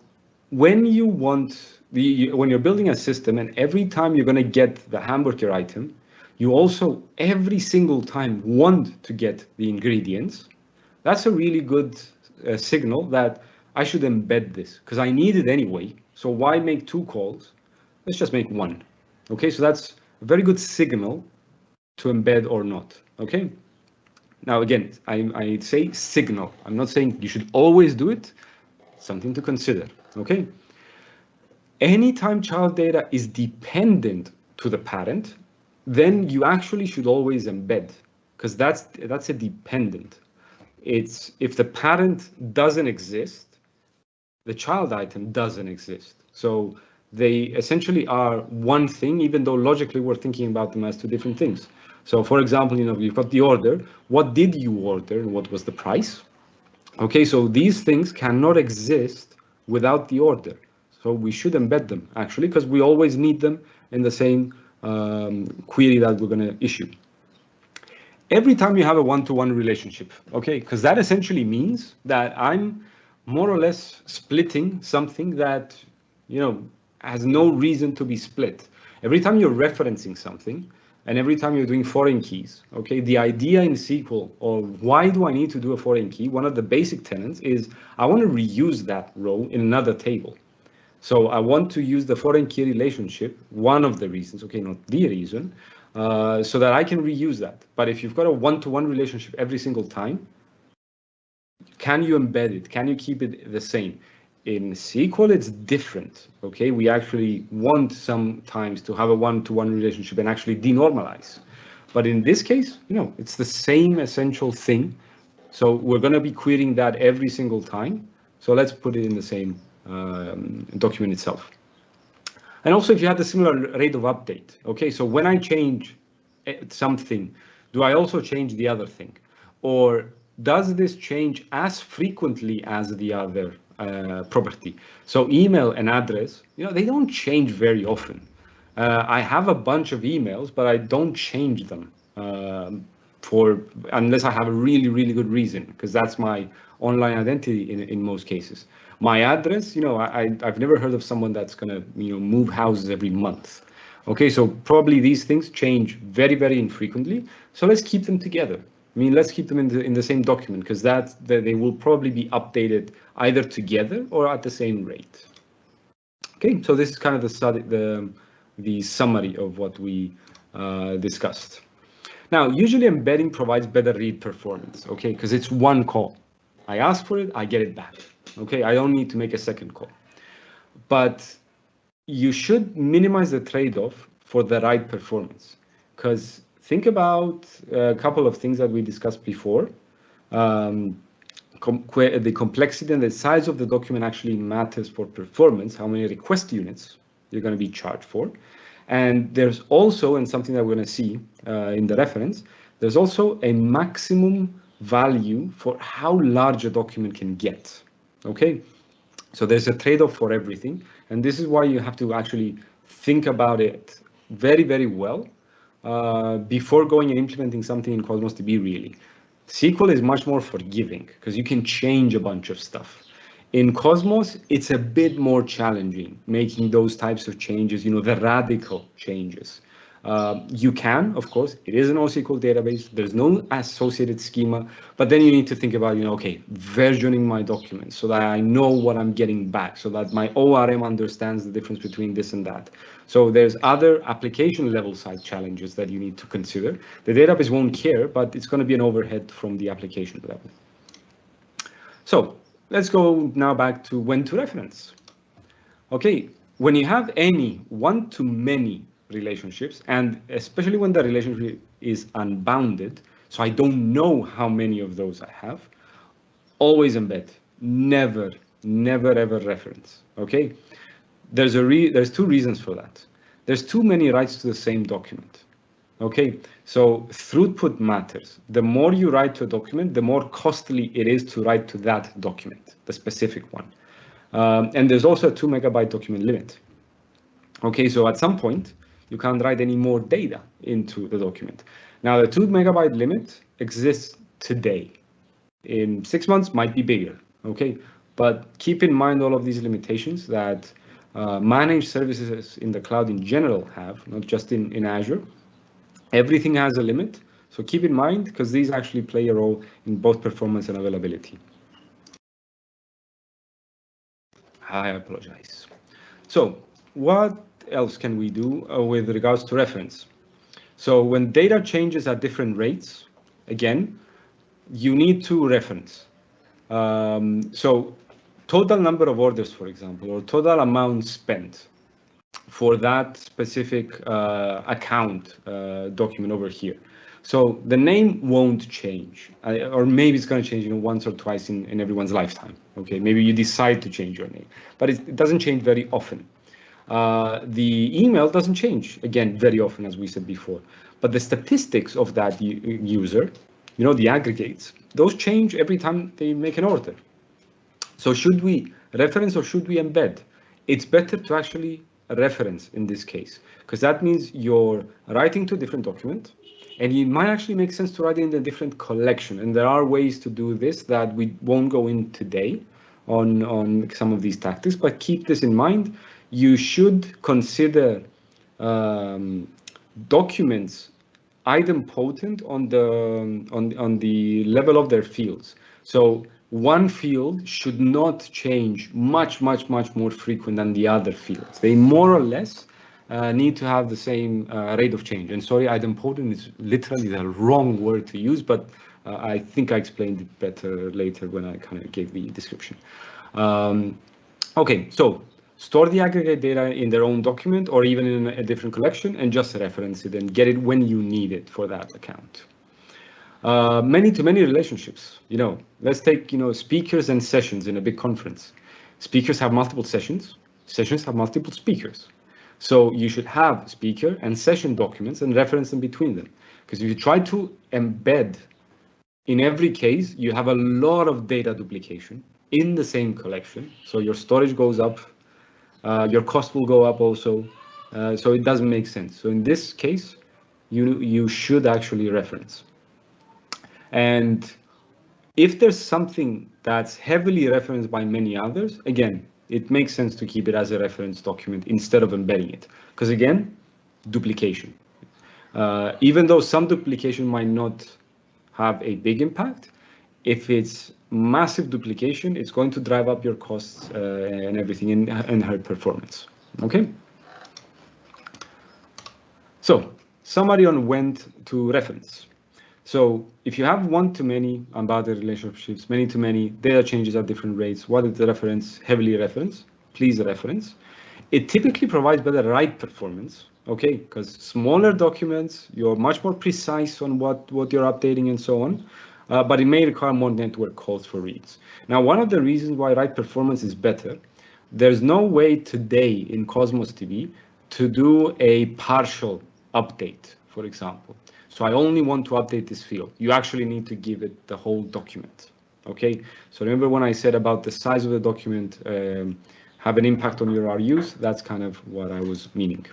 when you want when you're building a system, and every time you're going to get the hamburger item, you also every single time want to get the ingredients. That's a really good signal that I should embed this because I need it anyway. So why make 2 calls? Let's just make 1. Okay, so that's a very good signal to embed or not. Okay. Now again, I say signal. I'm not saying you should always do it. Something to consider. Okay. Anytime child data is dependent to the parent, then you actually should always embed because that's a dependent. It's if the parent doesn't exist, the child item doesn't exist. So they essentially are one thing, even though logically we're thinking about them as 2 different things. So for example, you've got the order. What did you order and what was the price? Okay, so these things cannot exist without the order. So we should embed them actually, because we always need them in the same query that we're going to issue. Every time you have a one-to-one relationship, okay, because that essentially means that I'm more or less splitting something that, has no reason to be split. Every time you're referencing something, and every time you're doing foreign keys, okay, the idea in SQL, or why do I need to do a foreign key? One of the basic tenets is I want to reuse that row in another table. So I want to use the foreign key relationship, one of the reasons, okay, not the reason, so that I can reuse that. But if you've got a one-to-one relationship every single time, can you embed it? Can you keep it the same? In SQL, it's different, okay? We actually want sometimes to have a one-to-one relationship and actually denormalize. But in this case, it's the same essential thing. So we're going to be querying that every single time. So let's put it in the same document itself. And also if you had a similar rate of update, okay? So when I change something, do I also change the other thing? Or does this change as frequently as the other property? So email and address, they don't change very often. I have a bunch of emails, but I don't change them unless I have a really, really good reason, because that's my online identity in most cases. My address, I've never heard of someone that's going to move houses every month. Okay, so probably these things change very, very infrequently. So let's keep them together. Let's keep them in the same document, because they will probably be updated either together or at the same rate. Okay, so this is kind of the summary of what we discussed. Now, usually embedding provides better read performance, okay, because it's one call. I ask for it, I get it back. Okay, I don't need to make a second call. But you should minimize the trade-off for the right performance, because think about a couple of things that we discussed before. The complexity and the size of the document actually matters for performance, how many request units you're going to be charged for. And there's also, and something that we're going to see in the reference, there's also a maximum value for how large a document can get. Okay, so there's a trade-off for everything, and this is why you have to actually think about it very, very well before going and implementing something in Cosmos DB. Really, SQL is much more forgiving because you can change a bunch of stuff. In Cosmos, it's a bit more challenging making those types of changes, the radical changes. You can, of course, it is an NoSQL database, there's no associated schema, but then you need to think about, okay, versioning my documents so that I know what I'm getting back, so that my ORM understands the difference between this and that. So there's other application level side challenges that you need to consider. The database won't care, but it's going to be an overhead from the application level. So let's go now back to when to reference. Okay, when you have any one-to-many relationships, and especially when the relationship is unbounded, so I don't know how many of those I have, always embed, never ever reference. Okay, there's 2 reasons for that. There's too many writes to the same document. Okay, so throughput matters. The more you write to a document, the more costly it is to write to that document, the specific one. And there's also a 2 megabyte document limit. Okay, so at some point, you can't write any more data into the document. Now, the 2 megabyte limit exists today. In 6 months, might be bigger, okay? But keep in mind all of these limitations that managed services in the cloud in general have, not just in Azure. Everything has a limit. So keep in mind, because these actually play a role in both performance and availability. I apologize. So what else can we do with regards to reference? So when data changes at different rates, again, you need to reference. So total number of orders, for example, or total amount spent for that specific account document over here. So the name won't change, or maybe it's going to change, once or twice in everyone's lifetime. Okay, maybe you decide to change your name, but it doesn't change very often. The email doesn't change, again, very often, as we said before. But the statistics of that user, the aggregates, those change every time they make an order. So should we reference or should we embed? It's better to actually reference in this case, because that means you're writing to a different document, and it might actually make sense to write it in a different collection. And there are ways to do this that we won't go in today on some of these tactics, but keep this in mind. You should consider documents idempotent on the level of their fields. So one field should not change much more frequent than the other fields. They more or less need to have the same rate of change. And sorry, idempotent is literally the wrong word to use, but I think I explained it better later when I kind of gave the description. Okay, so store the aggregate data in their own document or even in a different collection and just reference it and get it when you need it for that account. Many-to-many relationships. Let's take, speakers and sessions in a big conference. Speakers have multiple sessions. Sessions have multiple speakers. So you should have speaker and session documents and reference them between them. Because if you try to embed in every case, you have a lot of data duplication in the same collection. So your storage goes up, your cost will go up also. So it doesn't make sense. So in this case, you should actually reference. And if there's something that's heavily referenced by many others, again, it makes sense to keep it as a reference document instead of embedding it. Because again, duplication. Even though some duplication might not have a big impact, if it's massive duplication, it's going to drive up your costs and everything and hurt performance. Okay. So summary on when to reference. So if you have one-to-many about the relationships, many-to-many, data changes at different rates, what is the reference? Heavily reference, please reference. It typically provides better write performance, okay? Because smaller documents, you're much more precise on what you're updating and so on, but it may require more network calls for reads. Now, one of the reasons why write performance is better, there's no way today in Cosmos DB to do a partial update, for example. So I only want to update this field. You actually need to give it the whole document, okay? So remember when I said about the size of the document have an impact on your RUs? That's kind of what I was meaning.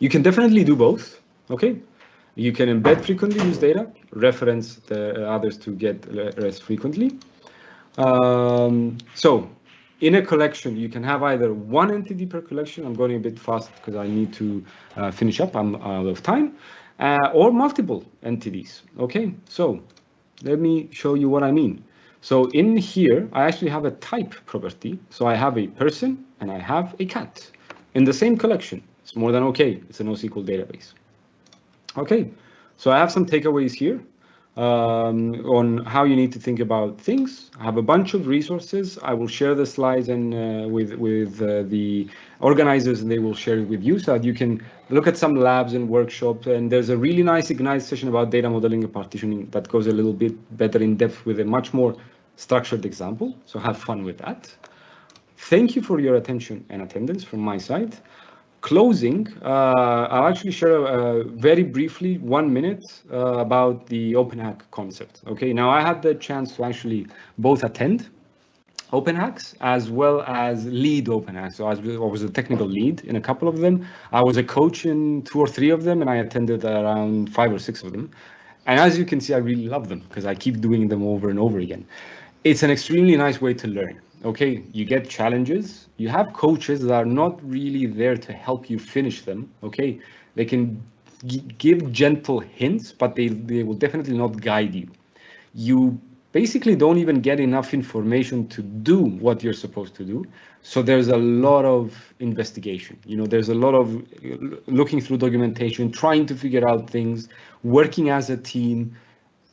You can definitely do both, okay? You can embed frequently use data, reference the others to get less frequently. So in a collection, you can have either one entity per collection. I'm going a bit fast because I need to finish up. I'm out of time. Or multiple entities. Okay, so let me show you what I mean. So in here, I actually have a type property. So I have a person and I have a cat in the same collection. It's more than okay. It's a NoSQL database. Okay, so I have some takeaways here on how you need to think about things. I have a bunch of resources. I will share the slides and with the organizers, and they will share it with you so that you can look at some labs and workshops. And there's a really nice Ignite session about data modeling and partitioning that goes a little bit better in depth with a much more structured example. So have fun with that. Thank you for your attention and attendance from my side. Closing, I'll actually share very briefly 1 minute about the OpenHack concept. Okay, now I had the chance to actually both attend OpenHacks as well as lead OpenHacks. So I was a technical lead in a couple of them. I was a coach in 2 or 3 of them, and I attended around 5 or 6 of them. And as you can see, I really love them because I keep doing them over and over again. It's an extremely nice way to learn. Okay, you get challenges. You have coaches that are not really there to help you finish them. Okay, they can give gentle hints, but they will definitely not guide you. You basically don't even get enough information to do what you're supposed to do. So there's a lot of investigation. There's a lot of looking through documentation, trying to figure out things, working as a team.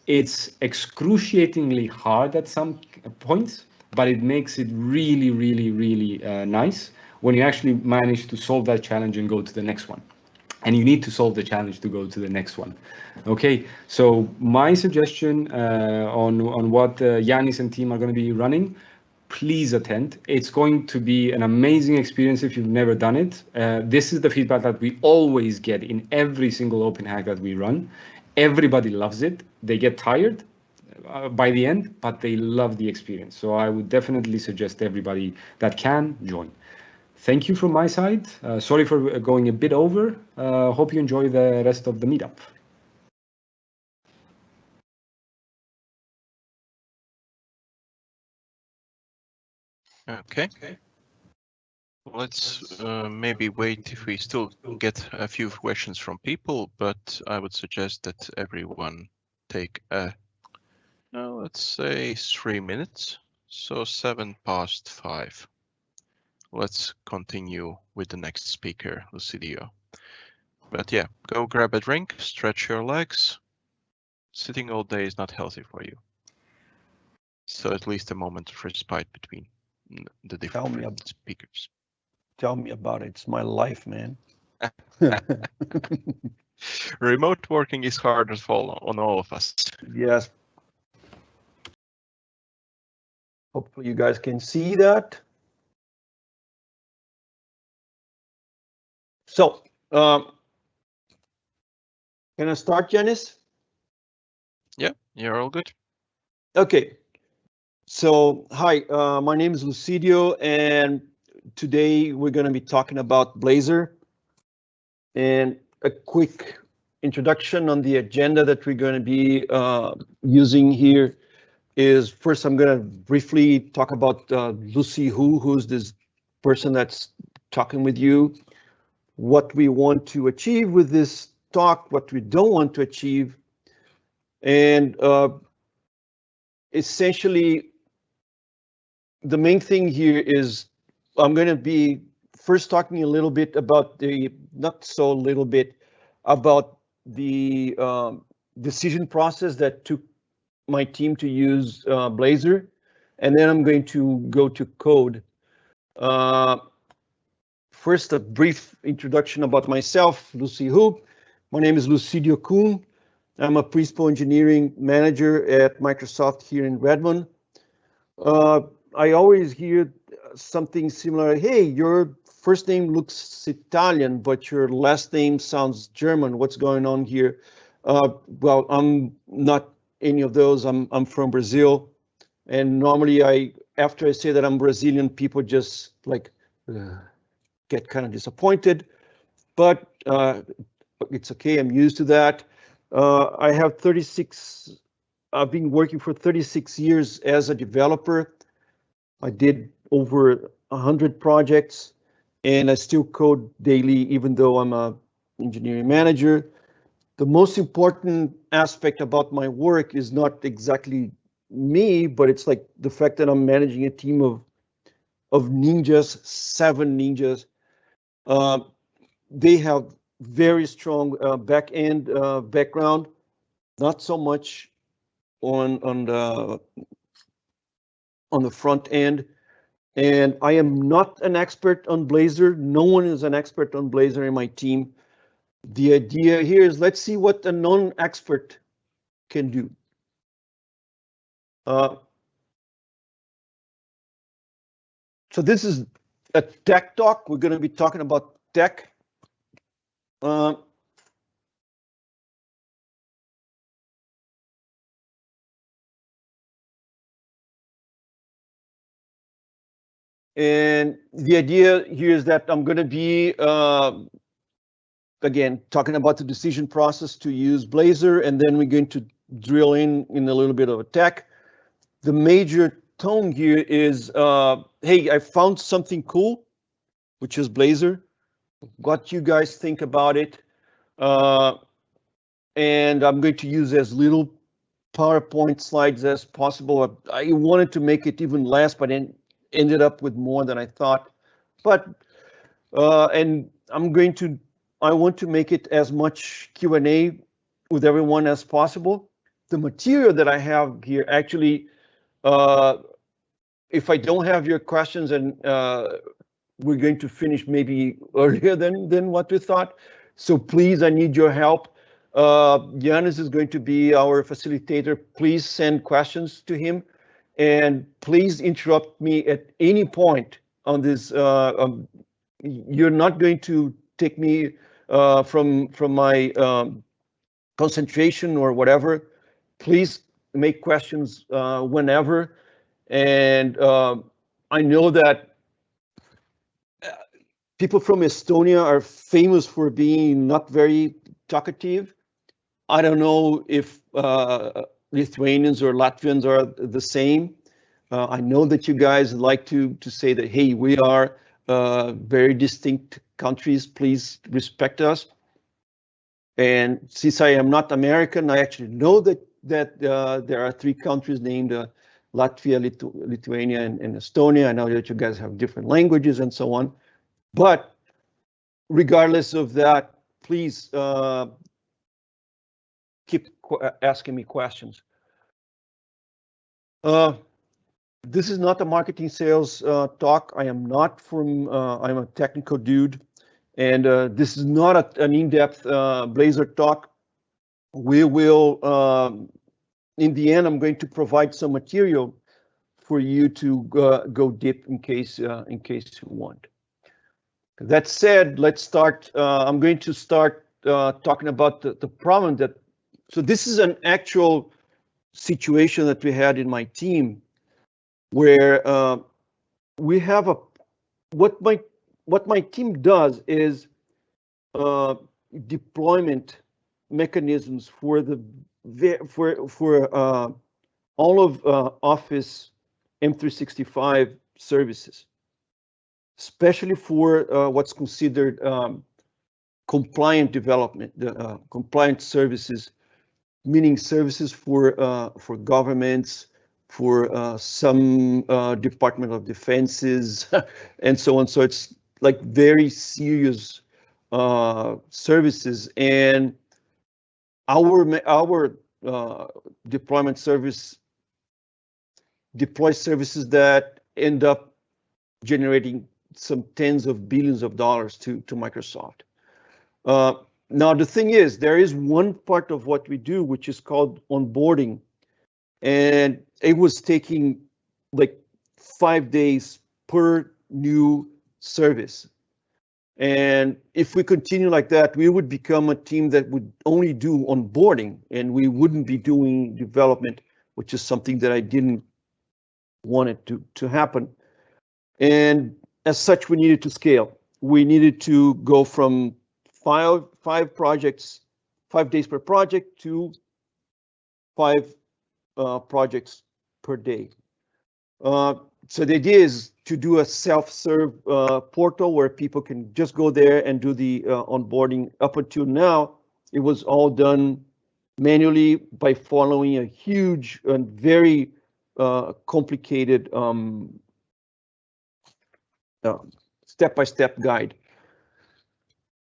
It's excruciatingly hard at some points, but it makes it really, really, really nice when you actually manage to solve that challenge and go to the next one. And you need to solve the challenge to go to the next one. Okay, so my suggestion on what Yanis and team are going to be running, please attend. It's going to be an amazing experience if you've never done it. This is the feedback that we always get in every single open hack that we run. Everybody loves it. They get tired by the end, but they love the experience. So I would definitely suggest everybody that can join. Thank you from my side. Sorry for going a bit over. Hope you enjoy the rest of the meetup. Okay. Let's maybe wait if we still get a few questions from people, but I would suggest that everyone take let's say 3 minutes. So 5:07. Let's continue with the next speaker, Lucidio. But yeah, go grab a drink, stretch your legs. Sitting all day is not healthy for you. So at least a moment of respite between the different speakers. Tell me about it. It's my life, man. Remote working is hard to follow on all of us. Yes. Hopefully you guys can see that. So, can I start, Janice? Yeah, you're all good. Okay. So, hi, my name is Lucidio, and today we're going to be talking about Blazor. And a quick introduction on the agenda that we're going to be using here is first I'm going to briefly talk about Lucy who's this person that's talking with you, what we want to achieve with this talk, what we don't want to achieve, and essentially the main thing here is I'm going to be first talking a little bit about not so little bit, about the decision process that took my team to use Blazor, and then I'm going to go to code. First, a brief introduction about myself, Lucy Hu. My name is Lucidio Kuhn. I'm a principal engineering manager at Microsoft here in Redmond. I always hear something similar. Hey, your first name looks Italian, but your last name sounds German. What's going on here? Well, I'm not any of those. I'm from Brazil, and normally after I say that I'm Brazilian, people just like get kind of disappointed. But it's okay. I'm used to that. I have 36. I've been working for 36 years as a developer. I did over 100 projects, and I still code daily, even though I'm a engineering manager. The most important aspect about my work is not exactly me, but it's like the fact that I'm managing a team of ninjas, 7 ninjas. They have very strong back-end background, not so much on the front end. And I am not an expert on Blazor. No one is an expert on Blazor in my team. The idea here is let's see what a non-expert can do. So this is a tech talk. We're going to be talking about tech. And the idea here is that I'm going to be, again, talking about the decision process to use Blazor, and then we're going to drill in a little bit of a tech. The major tone here is, hey, I found something cool, which is Blazor. What you guys think about it? And I'm going to use as little PowerPoint slides as possible. I wanted to make it even less, but then ended up with more than I thought. But and I want to make it as much Q&A with everyone as possible. The material that I have here, actually, if I don't have your questions, and we're going to finish maybe earlier than what we thought. So please, I need your help. Giannis is going to be our facilitator. Please send questions to him, and please interrupt me at any point on this. You're not going to take me from my concentration or whatever. Please make questions whenever. And I know that people from Estonia are famous for being not very talkative. I don't know if Lithuanians or Latvians are the same. I know that you guys like to say that, hey, we are very distinct countries, please respect us. And since I am not American, I actually know that there are 3 countries named Latvia, Lithuania, and Estonia. I know that you guys have different languages and so on. But regardless of that, please keep asking me questions. This is not a marketing sales talk. I am not from, I'm a technical dude. And this is not an in-depth Blazor talk. We will, in the end, I'm going to provide some material for you to go deep in case you want. That said, let's start. I'm going to start talking about the problem that, so this is an actual situation that we had in my team where we have what my team does is deployment mechanisms for all of Office M365 services, especially for what's considered compliant development, compliant services, meaning services for governments, for some Department of Defenses, and so on. So it's like very serious services, and our deployment service deploys services that end up generating some tens of billions of dollars to Microsoft. Now the thing is, there is one part of what we do which is called onboarding, and it was taking like 5 days per new service. And if we continue like that, we would become a team that would only do onboarding, and we wouldn't be doing development, which is something that I didn't want it to happen. And as such, we needed to scale. We needed to go from five projects, 5 days per project, to 5 projects per day. So the idea is to do a self-serve portal where people can just go there and do the onboarding. Up until now, it was all done manually by following a huge and very complicated step-by-step guide.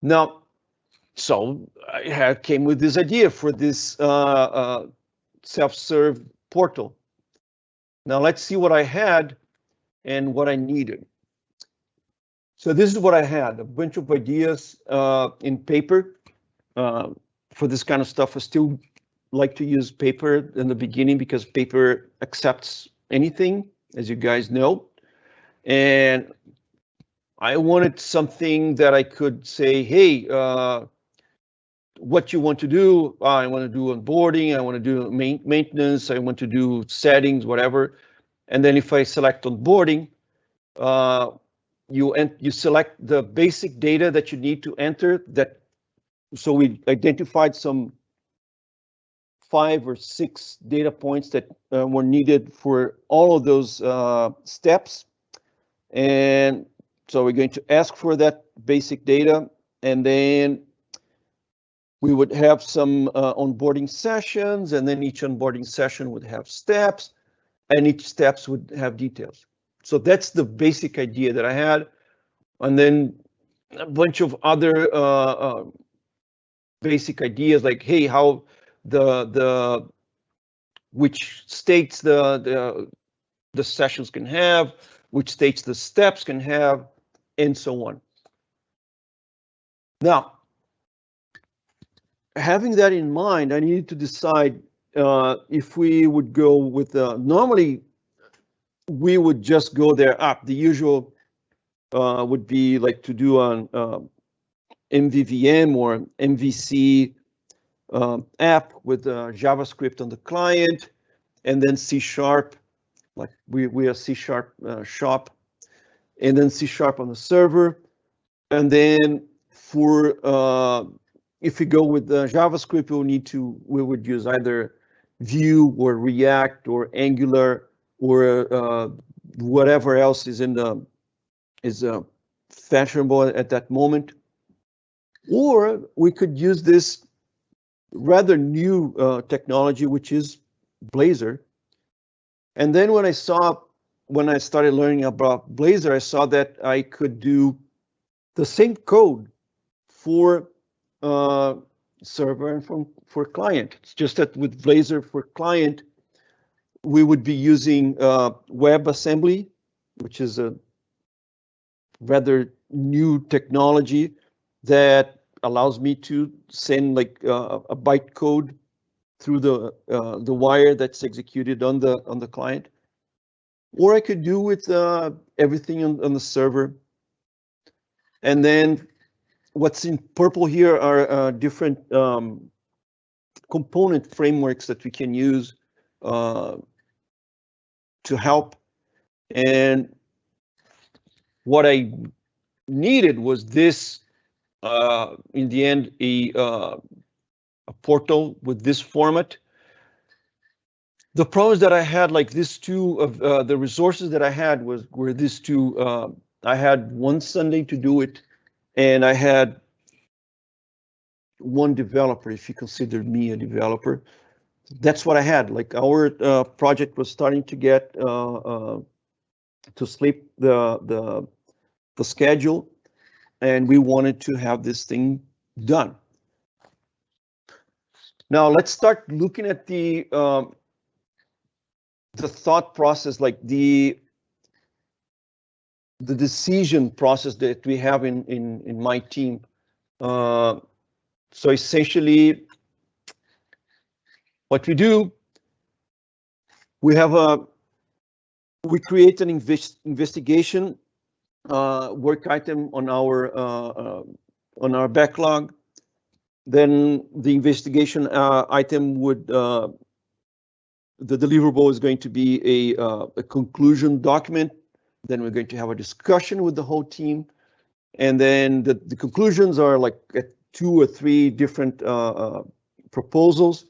Now, so I came with this idea for this self-serve portal. Now let's see what I had and what I needed. So this is what I had, a bunch of ideas in paper. For this kind of stuff, I still like to use paper in the beginning because paper accepts anything, as you guys know. And I wanted something that I could say, hey, what you want to do? I want to do onboarding, I want to do maintenance, I want to do settings, whatever. And then if I select onboarding, you select the basic data that you need to enter. So we identified some 5 or 6 data points that were needed for all of those steps. And so we're going to ask for that basic data, and then we would have some onboarding sessions, and then each onboarding session would have steps, and each steps would have details. So that's the basic idea that I had. And then a bunch of other basic ideas like, hey, how which states the sessions can have, which states the steps can have, and so on. Now, having that in mind, I needed to decide if we would go with normally we would just go there up. The usual would be like to do on MVVM or MVC app with JavaScript on the client, and then C#, like we are C# shop, and then C# on the server. And then for if we go with JavaScript, we would use either Vue or React or Angular or whatever else is fashionable at that moment. Or we could use this rather new technology, which is Blazor. And then when I started learning about Blazor, I saw that I could do the same code for server and for client. It's just that with Blazor for client, we would be using WebAssembly, which is a rather new technology that allows me to send like a bytecode through the wire that's executed on the client. Or I could do with everything on the server. And then what's in purple here are different component frameworks that we can use to help. And what I needed was this, in the end, a portal with this format. The problems that I had, like these two of the resources that I had were these two. I had one Sunday to do it, and I had one developer, if you consider me a developer. That's what I had. Like our project was starting to get to slip the schedule, and we wanted to have this thing done. Now let's start looking at the thought process, like the decision process that we have in my team. So essentially, what we do, we create an investigation work item on our backlog. Then the investigation item would the deliverable is going to be a conclusion document. Then we're going to have a discussion with the whole team, and then the conclusions are like 2 or 3 different proposals,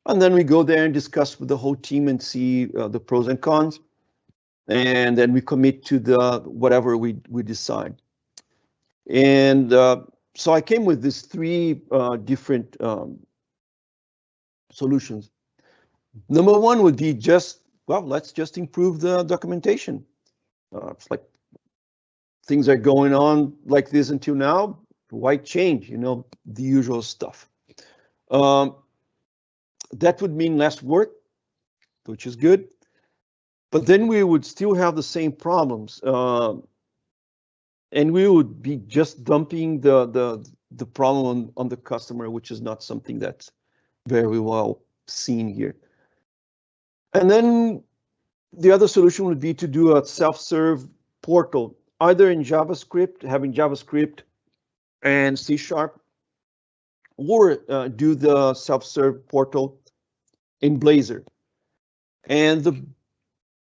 and then we go there and discuss with the whole team and see the pros and cons, and then we commit to the whatever we decide. And so I came with these 3 different solutions. Number 1 would be let's just improve the documentation. It's like things are going on like this until now. Why change? The usual stuff. That would mean less work, which is good. But then we would still have the same problems, and we would be just dumping the problem on the customer, which is not something that's very well seen here. And then the other solution would be to do a self-serve portal, either in JavaScript, having JavaScript and C#, or do the self-serve portal in Blazor. And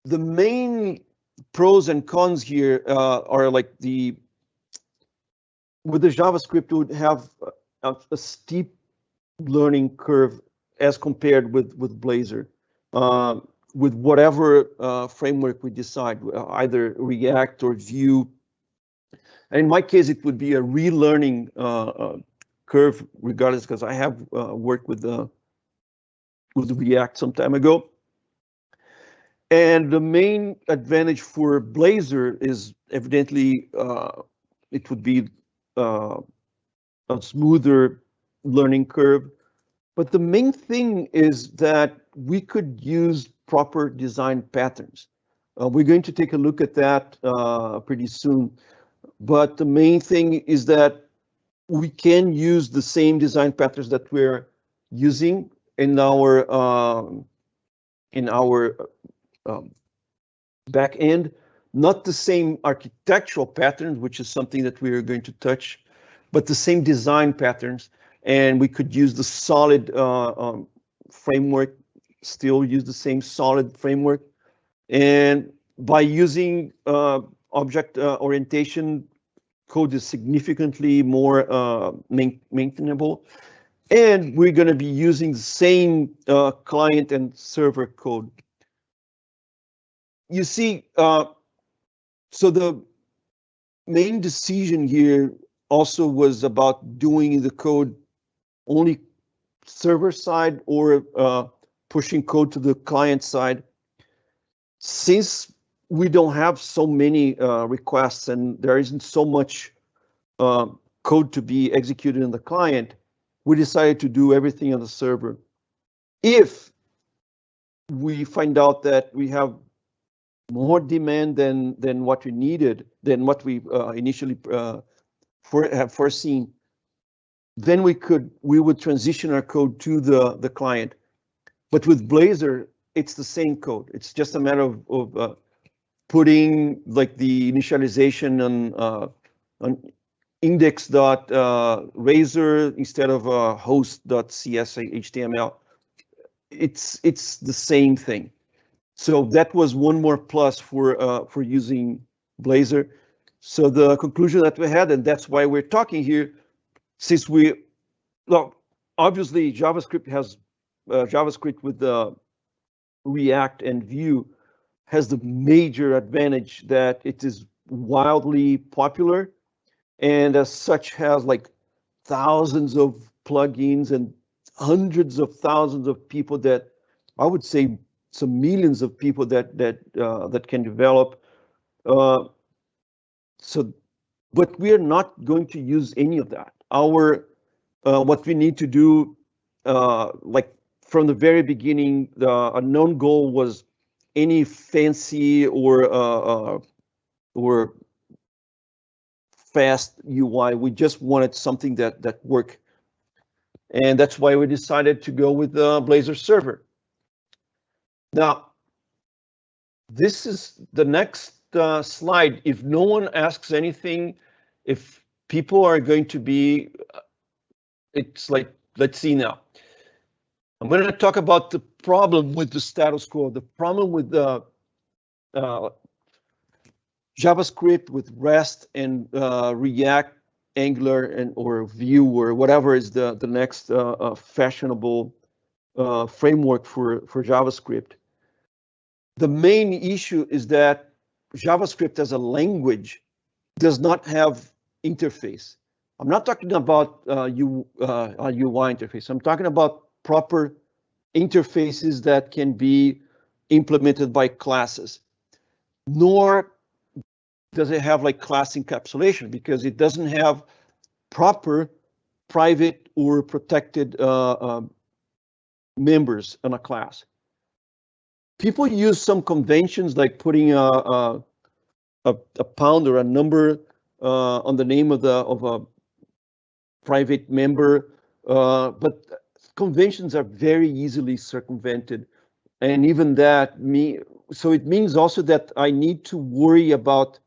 the main pros and cons here are like with the JavaScript, we would have a steep learning curve as compared with Blazor, with whatever framework we decide, either React or Vue. And in my case, it would be a relearning curve, regardless, because I have worked with React some time ago. And the main advantage for Blazor is evidently it would be a smoother learning curve. But the main thing is that we could use proper design patterns. We're going to take a look at that pretty soon. But the main thing is that we can use the same design patterns that we're using in our back end, not the same architectural patterns, which is something that we are going to touch, but the same design patterns. And we could use the solid framework, still use the same solid framework. And by using object orientation, code is significantly more maintainable. And we're going to be using the same client and server code. You see, so the main decision here also was about doing the code only server side or pushing code to the client side. Since we don't have so many requests and there isn't so much code to be executed in the client, we decided to do everything on the server. If we find out that we have more demand than what we needed, than what we initially have foreseen, then we would transition our code to the client. But with Blazor, it's the same code. It's just a matter of putting like the initialization on index.razor instead of host.cs.html. It's the same thing. So that was one more plus for using Blazor. So the conclusion that we had, and that's why we're talking here, since obviously JavaScript has JavaScript with React and Vue has the major advantage that it is wildly popular, and as such has like thousands of plugins and hundreds of thousands of people that I would say some millions of people that can develop. But we are not going to use any of that. What we need to do, like from the very beginning, a known goal was any fancy or fast UI. We just wanted something that worked, and that's why we decided to go with the Blazor server. Now, this is the next slide. If no one asks anything, if people are going to be, it's like, let's see now. I'm going to talk about the problem with the status quo, the problem with the JavaScript, with REST and React, Angular, and or Vue, or whatever is the next fashionable framework for JavaScript. The main issue is that JavaScript as a language does not have interface. I'm not talking about a UI interface. I'm talking about proper interfaces that can be implemented by classes. Nor does it have like class encapsulation, because it doesn't have proper private or protected members in a class. People use some conventions like putting a pound or a number on the name of a private member, but conventions are very easily circumvented, and even that so it means also that I need to worry about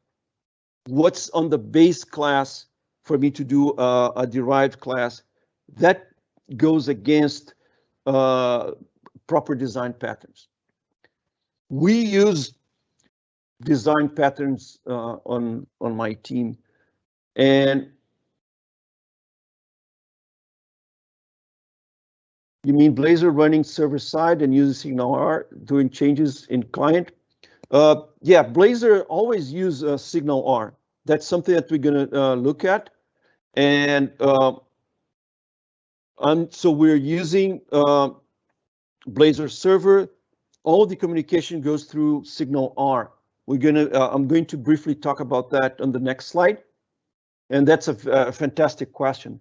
what's on the base class for me to do a derived class. That goes against proper design patterns. We use design patterns on my team, and You mean Blazor running server side and using Signal R, doing changes in client? Yeah, Blazor always use Signal R. That's something that we're gonna look at. And so we're using Blazor server. All the communication goes through Signal R. I'm going to briefly talk about that on the next slide. And that's a fantastic question.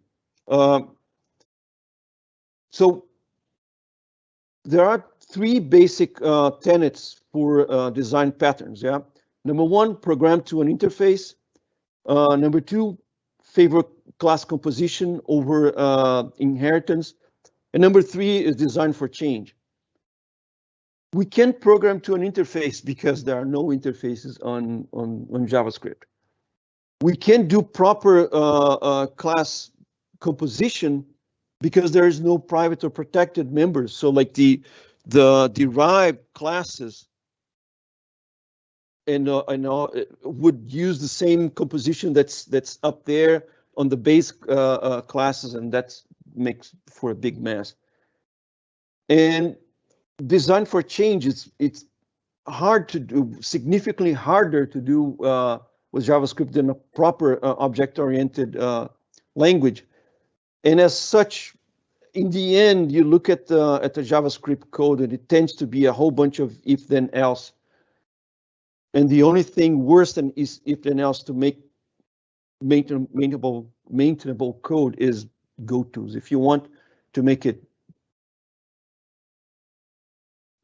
So there are three basic tenets for design patterns. Yeah. Number one, program to an interface. Number two, favor class composition over inheritance. And number three is design for change. We can't program to an interface because there are no interfaces on JavaScript. We can't do proper class composition because there is no private or protected members. So like the derived classes and would use the same composition that's up there on the base classes, and that makes for a big mess. And design for change, it's hard to do, significantly harder to do with JavaScript than a proper object-oriented language. And as such, in the end, you look at the JavaScript code, and it tends to be a whole bunch of if then else. And the only thing worse than is if then else to make maintainable code is go-tos. If you want to make it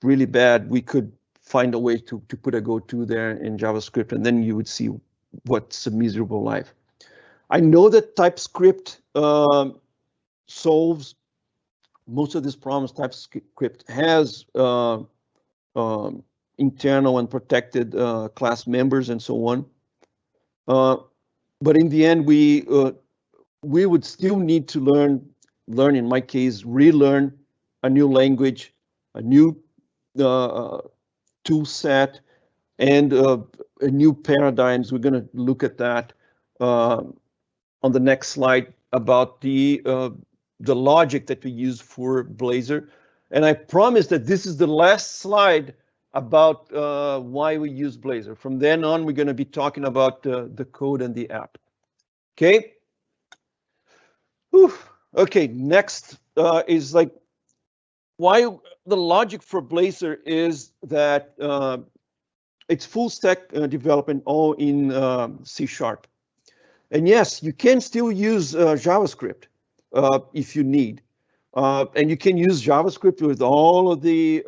really bad, we could find a way to put a go-to there in JavaScript, and then you would see what's a miserable life. I know that TypeScript solves most of these problems. TypeScript has internal and protected class members and so on. But in the end, we would still need to learn, in my case, relearn a new language, a new tool set, and a new paradigms. We're going to look at that on the next slide about the logic that we use for Blazor. And I promise that this is the last slide about why we use Blazor. From then on, we're going to be talking about the code and the app. Okay. Whew. Okay. Next is like why the logic for Blazor is that it's full stack development all in C#. And yes, you can still use JavaScript if you need. And you can use JavaScript with all of the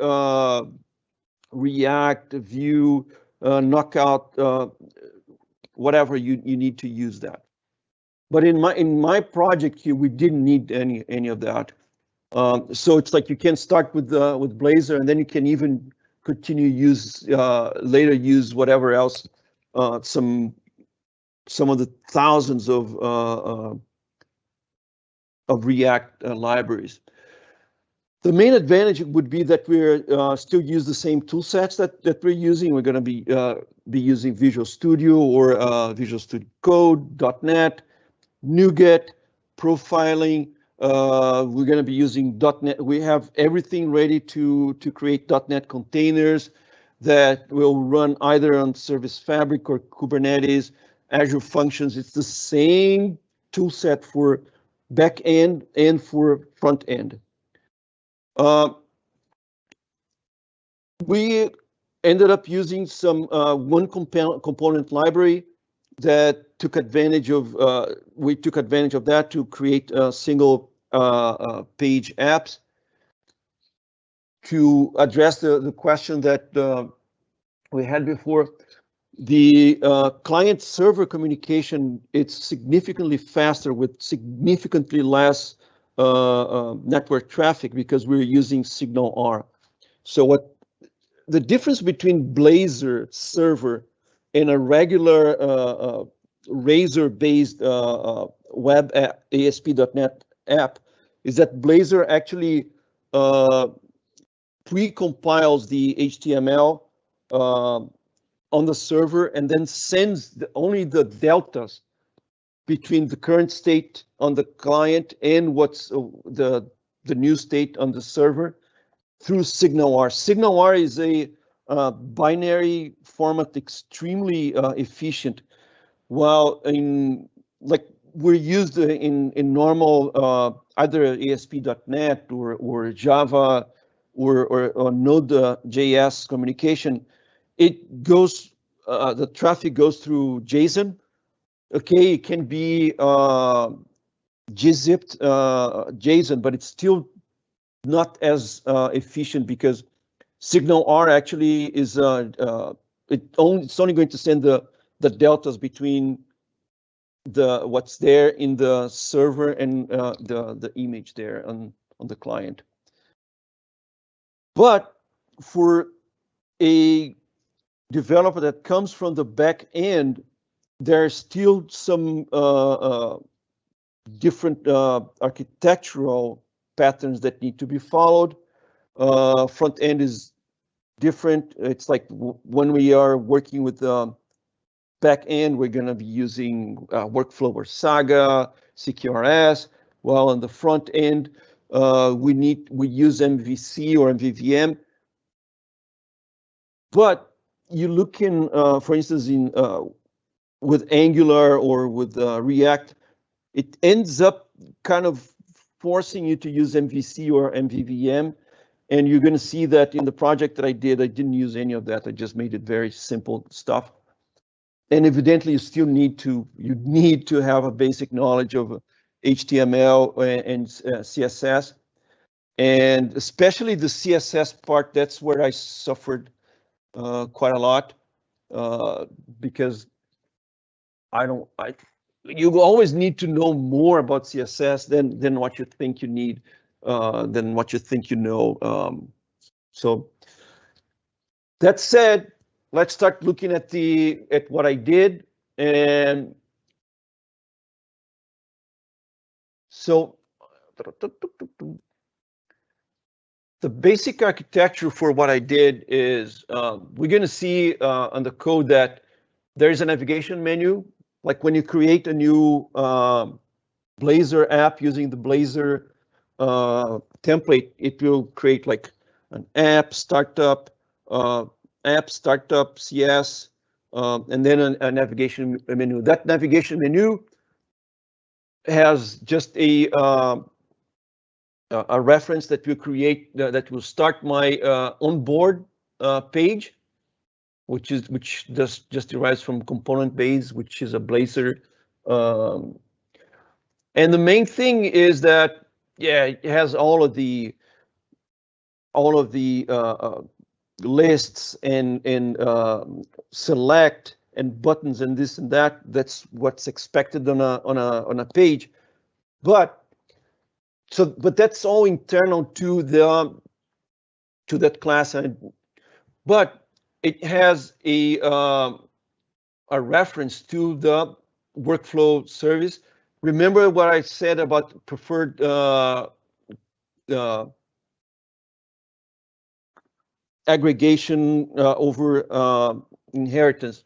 React, Vue, Knockout, whatever you need to use that. But in my project here, we didn't need any of that. So it's like you can start with Blazor, and then you can even continue later use whatever else, some of the thousands of React libraries. The main advantage would be that we're still use the same tool sets that we're using. We're going to be using Visual Studio or Visual Studio Code, .NET, NuGet, profiling. We're going to be using .NET. We have everything ready to create .NET containers that will run either on Service Fabric or Kubernetes, Azure Functions. It's the same tool set for back end and for front end. We ended up using some one component library that took advantage of, we took advantage of that to create single page apps to address the question that we had before. The client server communication, it's significantly faster with significantly less network traffic because we're using Signal R. So what the difference between Blazor server and a regular Razor-based web app, ASP.NET app, is that Blazor actually pre-compiles the HTML on the server and then sends only the deltas between the current state on the client and what's the the new state on the server through SignalR. SignalR is a binary format, extremely efficient. While in we're used in normal either ASP.NET or Java or Node.js communication, it goes the traffic goes through JSON. Okay, it can be gzipped JSON, but it's still not as efficient because SignalR actually is it's only going to send the deltas between what's there in the server and the image there on the client. But for a developer that comes from the back end, there's still some different architectural patterns that need to be followed. Front end is different. It's like when we are working with back end, we're going to be using workflow or Saga, CQRS. While on the front end, we use MVC or MVVM. But you look in, for instance, in with Angular or with React, it ends up kind of forcing you to use MVC or MVVM. And you're going to see that in the project that I did, I didn't use any of that. I just made it very simple stuff. And evidently, you still need to have a basic knowledge of HTML and CSS, and especially the CSS part. That's where I suffered quite a lot because you always need to know more about CSS than what you think you need, than what you think you know. So that said, let's start looking at what I did. And so the basic architecture for what I did is we're going to see on the code that there is a navigation menu. Like when you create a new Blazor app using the Blazor template, it will create like an app startup CS, and then a navigation menu. That navigation menu has just a reference that will create that will start my onboard page, which just derives from component base, which is a Blazor. And the main thing is that it has all of the lists and select and buttons and this and that. That's what's expected on a page, but that's all internal to that class. But it has a reference to the workflow service. Remember what I said about preferred aggregation over inheritance.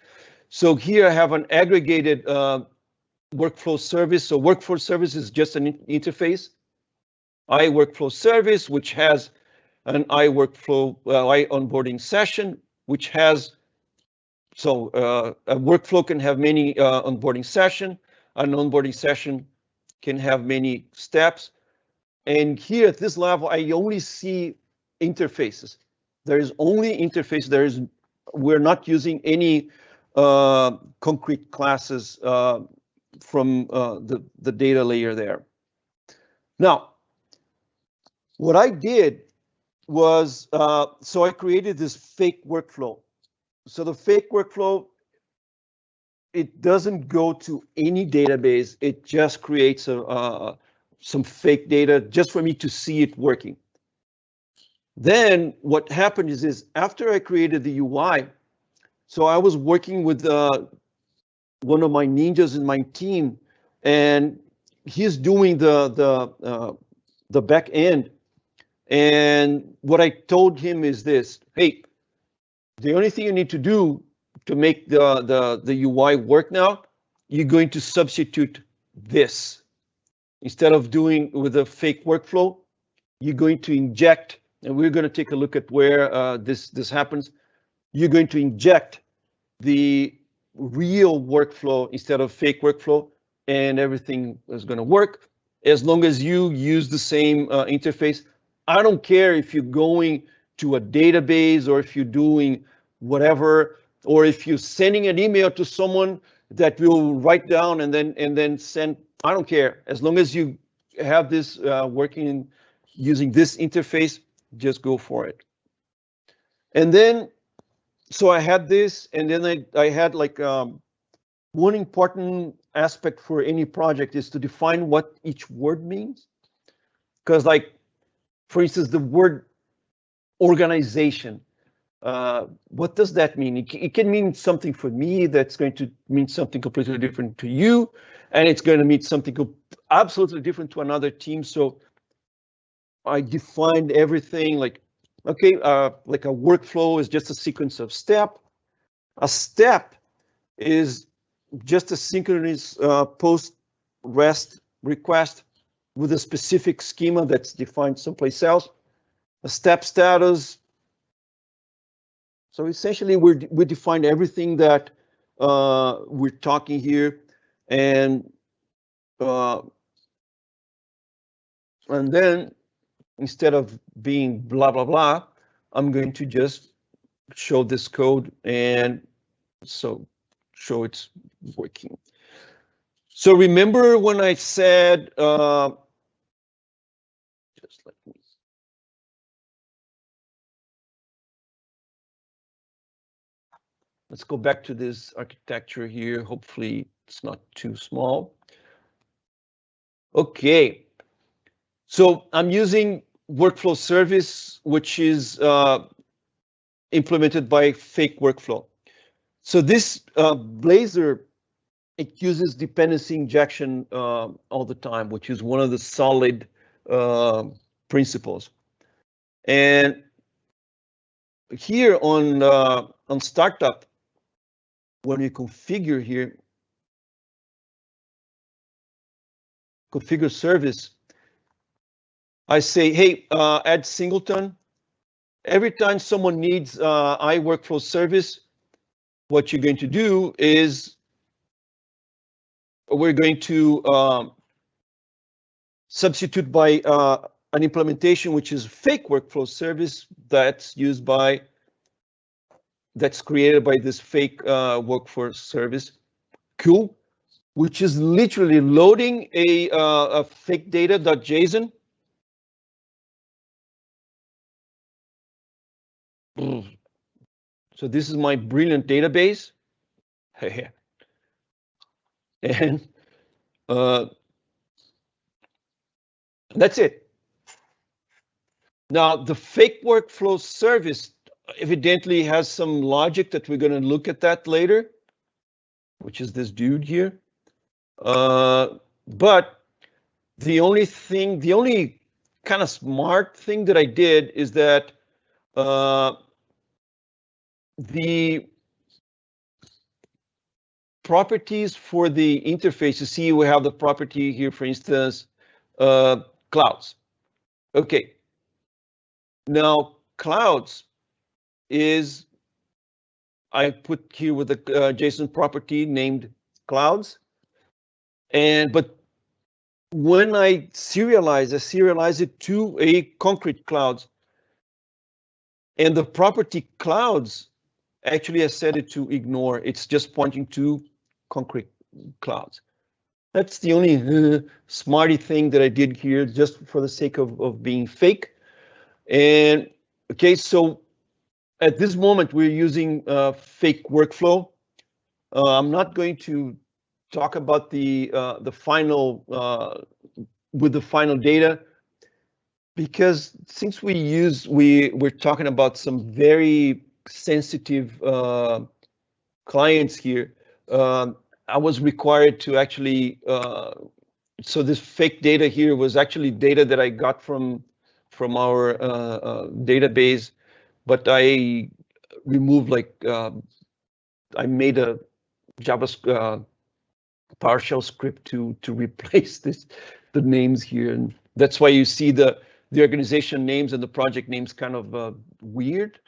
So here I have an aggregated workflow service. So workflow service is just an interface. iWorkflow service, which has an iOnboarding session, which has, a workflow can have many onboarding session. An onboarding session can have many steps. And here at this level, I only see interfaces. There is only interface. We're not using any concrete classes from the data layer there. Now, what I did was, so I created this fake workflow. So the fake workflow, it doesn't go to any database. It just creates some fake data just for me to see it working. Then what happened is after I created the UI, so I was working with one of my ninjas in my team, and he's doing the back end. And what I told him is this: hey, the only thing you need to do to make the UI work now, you're going to substitute this. Instead of doing with a fake workflow, you're going to inject, and we're going to take a look at where this happens. You're going to inject the real workflow instead of fake workflow, and everything is going to work as long as you use the same interface. I don't care if you're going to a database or if you're doing whatever, or if you're sending an email to someone that will write down and then send. I don't care, as long as you have this working using this interface, just go for it. And then, so I had this, and then I had like one important aspect for any project is to define what each word means. Because like, for instance, the word organization, what does that mean? It can mean something for me that's going to mean something completely different to you, and it's going to mean something absolutely different to another team. So I defined everything like, okay, like a workflow is just a sequence of steps. A step is just a synchronous post REST request with a specific schema that's defined someplace else. A step status. So essentially, we define everything that we're talking here, and then instead of being blah blah blah, I'm going to just show this code and so show it's working. So remember when I said just let me. Let's go back to this architecture here. Hopefully it's not too small. Okay. So I'm using workflow service, which is implemented by fake workflow. So this Blazor, it uses dependency injection all the time, which is one of the solid principles. And here on startup, when you configure here, configure service, I say, hey, add singleton. Every time someone needs iWorkflow service, what you're going to do is we're going to substitute by an implementation which is fake workflow service that's used by, that's created by this fake workflow service. Cool. Which is literally loading a fake data.json. So this is my brilliant database. And that's it. Now, the fake workflow service evidently has some logic that we're going to look at that later, which is this dude here. But the only kind of smart thing that I did is that the properties for the interface, you see we have the property here, for instance, clouds. Okay. Now, clouds is, I put here with a JSON property named clouds. But when I serialize it to a concrete clouds. And the property clouds, actually I set it to ignore. It's just pointing to concrete clouds. That's the only smarty thing that I did here, just for the sake of being fake. And okay, so at this moment we're using fake workflow. I'm not going to talk about the final with the final data, because since we're talking about some very sensitive clients here, I was required to actually, so this fake data here was actually data that I got from our database, but I removed, like, I made a JavaScript PowerShell script to replace the names here, and that's why you see the the organization names and the project names kind of weird.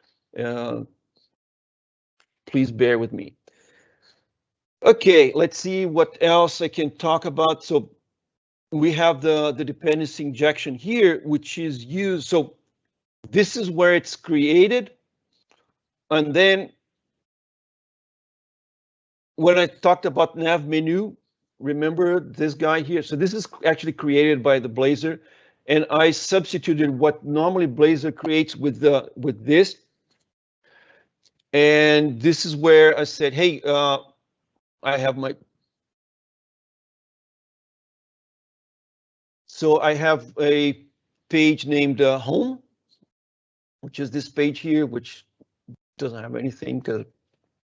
Please bear with me. Okay, let's see what else I can talk about. So we have the dependency injection here, which is used. So this is where it's created. And then when I talked about nav menu, remember this guy here? So this is actually created by the Blazor, and I substituted what normally Blazor creates with this. And this is where I said, hey, I have my. So I have a page named home, which is this page here, which doesn't have anything because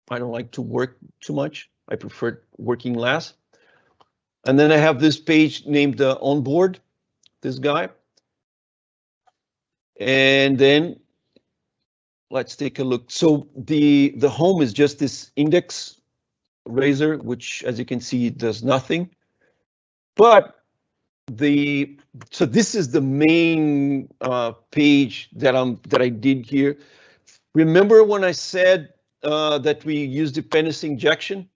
I don't like to work too much. I prefer working less. And then I have this page named onboard, this guy. And then let's take a look. So the home is just this index razor, which as you can see does nothing. But so this is the main page that I did here. Remember when I said that we use dependency injection?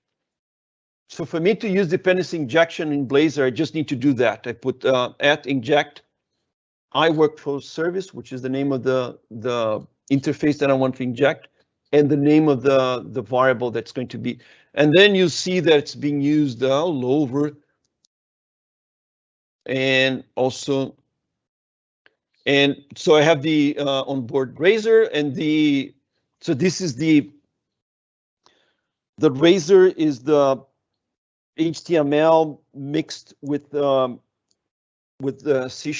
So for me to use dependency injection in Blazor, I just need to do that. I put @inject iWorkflow service, which is the name of the interface that I want to inject, and the name of the variable that's going to be. And then you see that it's being used all over. And also, and so I have the onboard razor and so this is the razor is the HTML mixed with C#.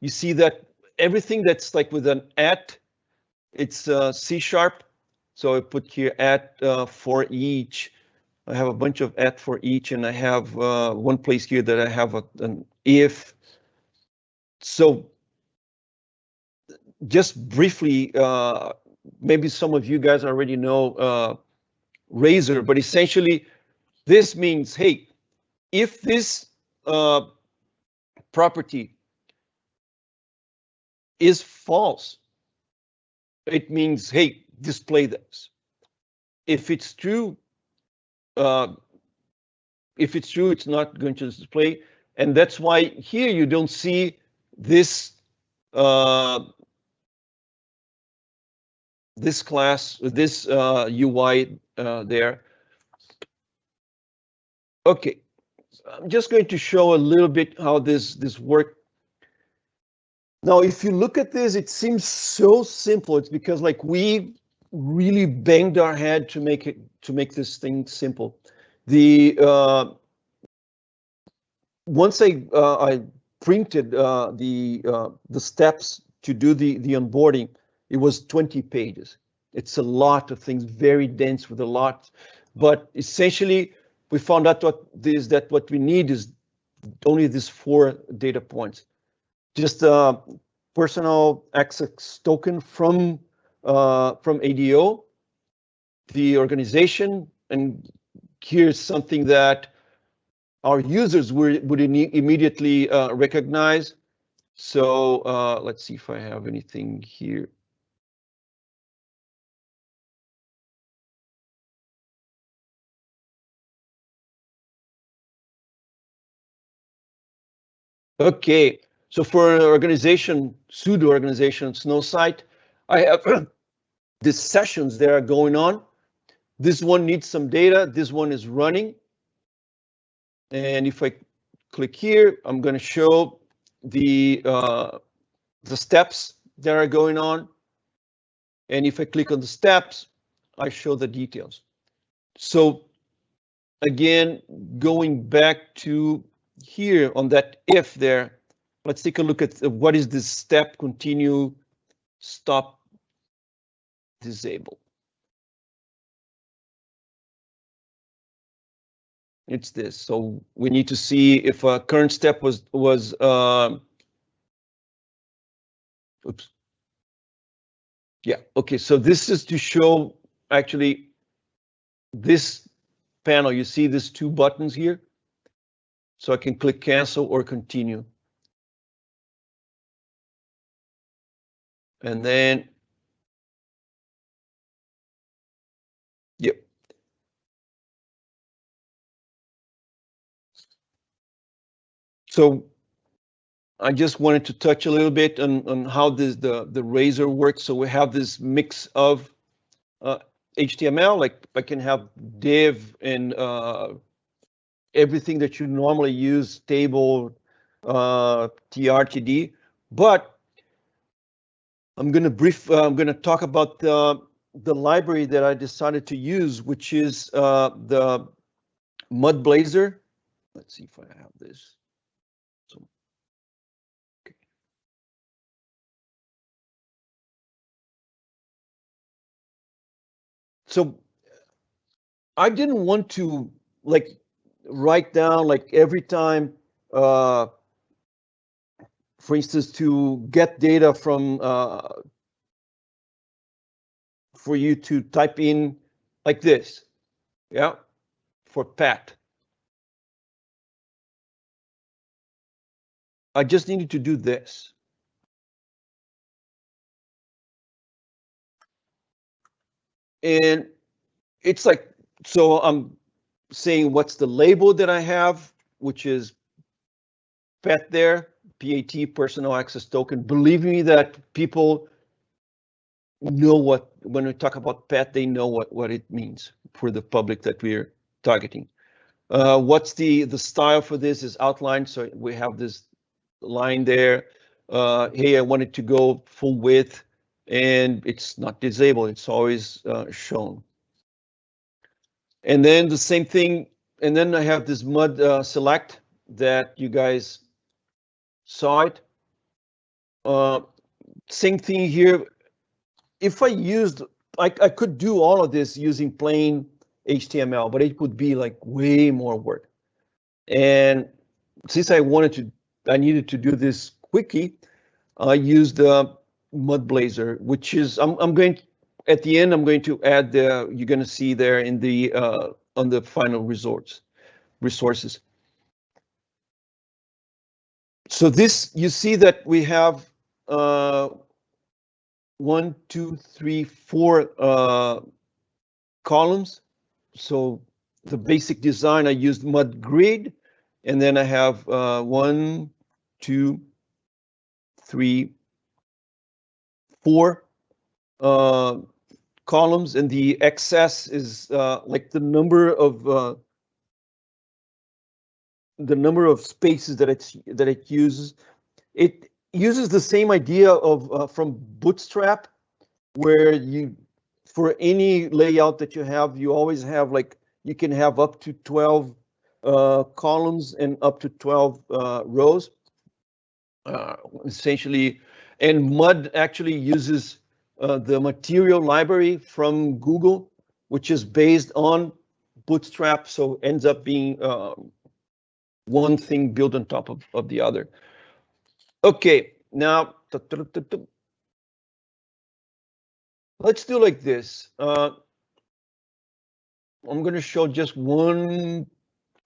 You see that everything that's like with an it's C#. So I put here for each. I have a bunch of for each, and I have one place here that I have an if. So just briefly, maybe some of you guys already know Razor, but essentially this means, hey, if this property is false, it means, hey, display this. If it's true, it's not going to display, and that's why here you don't see this this class, this UI there. Okay, I'm just going to show a little bit how this works. Now, if you look at this, it seems so simple. It's because like we really banged our head to make this thing simple. Once I printed the steps to do the onboarding, it was 20 pages. It's a lot of things, very dense with a lot, but essentially we found out what we need is only these 4 data points. Just a personal access token from ADO, the organization, and here's something that our users would immediately recognize. So let's see if I have anything here. Okay, so for an organization, pseudo organization, Snowsite, I have the sessions that are going on. This one needs some data. This one is running. And if I click here, I'm going to show the steps that are going on. And if I click on the steps, I show the details. So again, going back to here on that if there, let's take a look at what is this step, continue, stop, disable. It's this. So we need to see if a current step was oops. Yeah, okay, so this is to show actually this panel. You see these 2 buttons here. So I can click cancel or continue. And then, yep. So I just wanted to touch a little bit on how the Razor works. So we have this mix of HTML, like I can have div and everything that you normally use, table, TRTD, but I'm going to talk about the library that I decided to use, which is the Blazor. Let's see if I have this. So I didn't want to like write down like every time, for instance, to get data from for you to type in like this, yeah, for Pat. I just needed to do this. And it's like, so I'm saying what's the label that I have, which is PAT there, PAT, personal access token. Believe me that people know what, when we talk about PAT, they know what it means for the public that we're targeting. What's the style for this is outlined. So we have this line there. Hey, I want it to go full width, and it's not disabled. It's always shown. And then the same thing. And then I have this mud select that you guys saw it. Same thing here. If I used, I could do all of this using plain HTML, but it would be like way more work. And since I needed to do this quickly, I used Mud Blazor, which is, I'm going, at the end, I'm going to add the, you're going to see there in the, on the final resources. So this, you see that we have 1, 2, 3, 4 columns. So the basic design, I used Mud Grid, and then I have 1, 2, 3, 4 columns, and the excess is like the number of spaces that it uses. It uses the same idea of from Bootstrap, where you, for any layout that you have, you always have like, you can have up to 12 columns and up to 12 rows, essentially. And Mud actually uses the material library from Google, which is based on Bootstrap, so ends up being one thing built on top of the other. Okay, now let's do like this. I'm going to show just one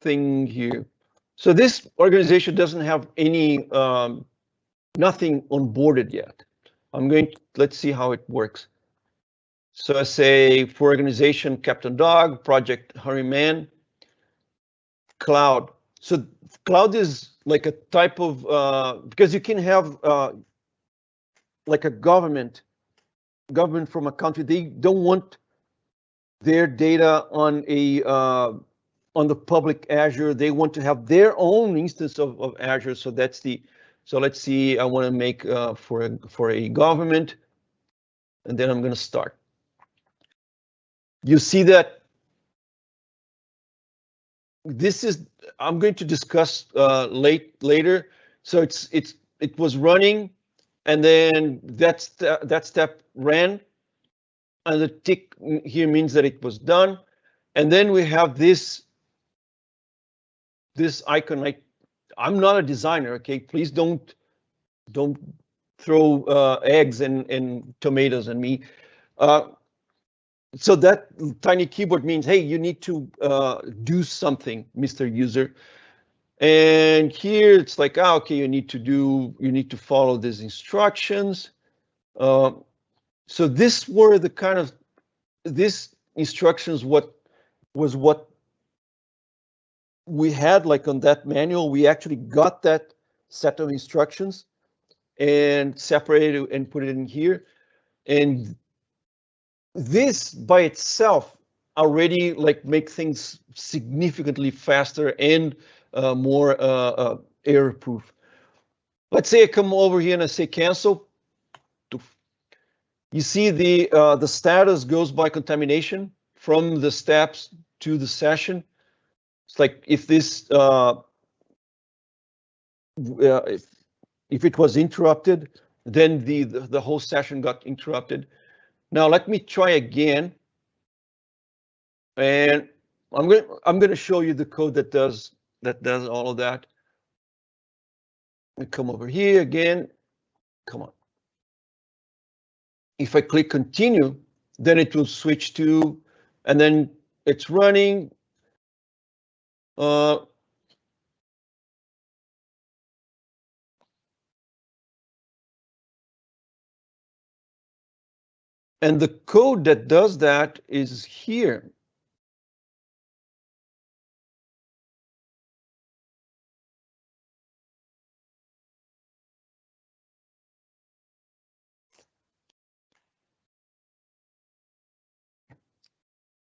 thing here. So this organization doesn't have any nothing onboarded yet. Let's see how it works. So I say for organization, Captain Dog, project Hurry Man, cloud. So cloud is like a type of, because you can have like a government from a country, they don't want their data on a on the public Azure. They want to have their own instance of Azure. So that's the, so let's see, I want to make for a government, and then I'm going to start. You see that this is, I'm going to discuss later. So it was running, and then that step ran, and the tick here means that it was done. And then we have this icon. I'm not a designer, okay? Please don't throw eggs and tomatoes at me. So that tiny keyboard means, hey, you need to do something, Mr. User. And here it's like, okay, you need to follow these instructions. So this were the kind of, this instructions what we had like on that manual. We actually got that set of instructions and separated and put it in here. And this by itself already like make things significantly faster and more error proof. Let's say I come over here and I say cancel. You see the status goes by contamination from the steps to the session. It's like if this if it was interrupted, then the whole session got interrupted. Now let me try again, and I'm going to show you the code that does all of that. We come over here again. Come on. If I click continue, then it will switch to, and then it's running. And the code that does that is here.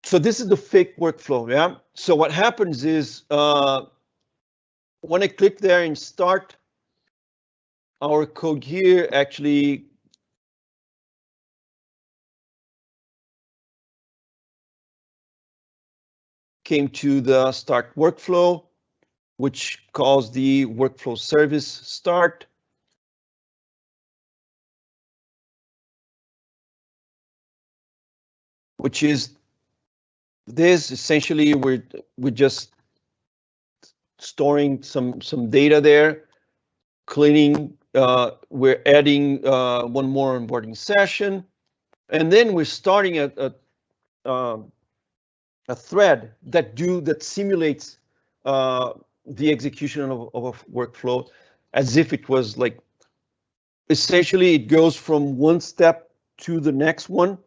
So this is the fake workflow, yeah? So what happens is when I click there and start, our code here actually came to the start workflow, which calls the workflow service start. Which is this. Essentially, we're just storing some data there, cleaning. We're adding one more onboarding session, and then we're starting a thread that simulates the execution of a workflow as if it was like, essentially it goes from one step to the next one,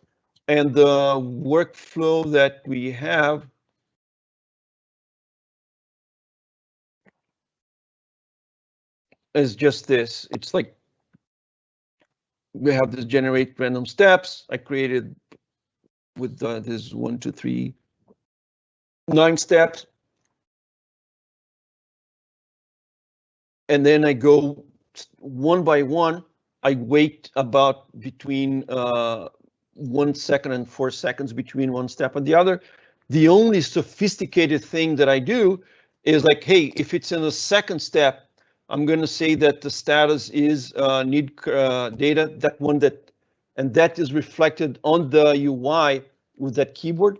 and the workflow that we have is just this. It's like we have this generate random steps. I created with this 1, 2, 3, 9 steps. And then I go one by one. I wait about between 1 second and 4 seconds between one step and the other. The only sophisticated thing that I do is like, hey, if it's in the second step, I'm going to say that the status is need data, that one and that is reflected on the UI with that keyboard.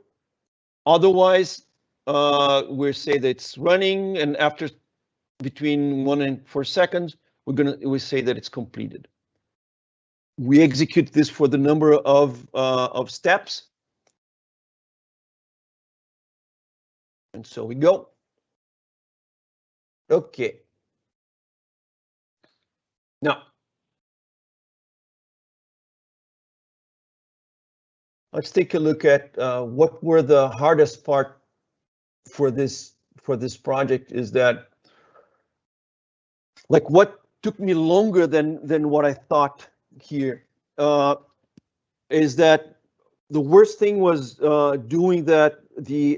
Otherwise, we say that it's running, and after between 1 and 4 seconds, we say that it's completed. We execute this for the number of steps. And so we go. Okay. Now, let's take a look at what were the hardest part for this project. Is that like what took me longer than what I thought here is that the worst thing was doing the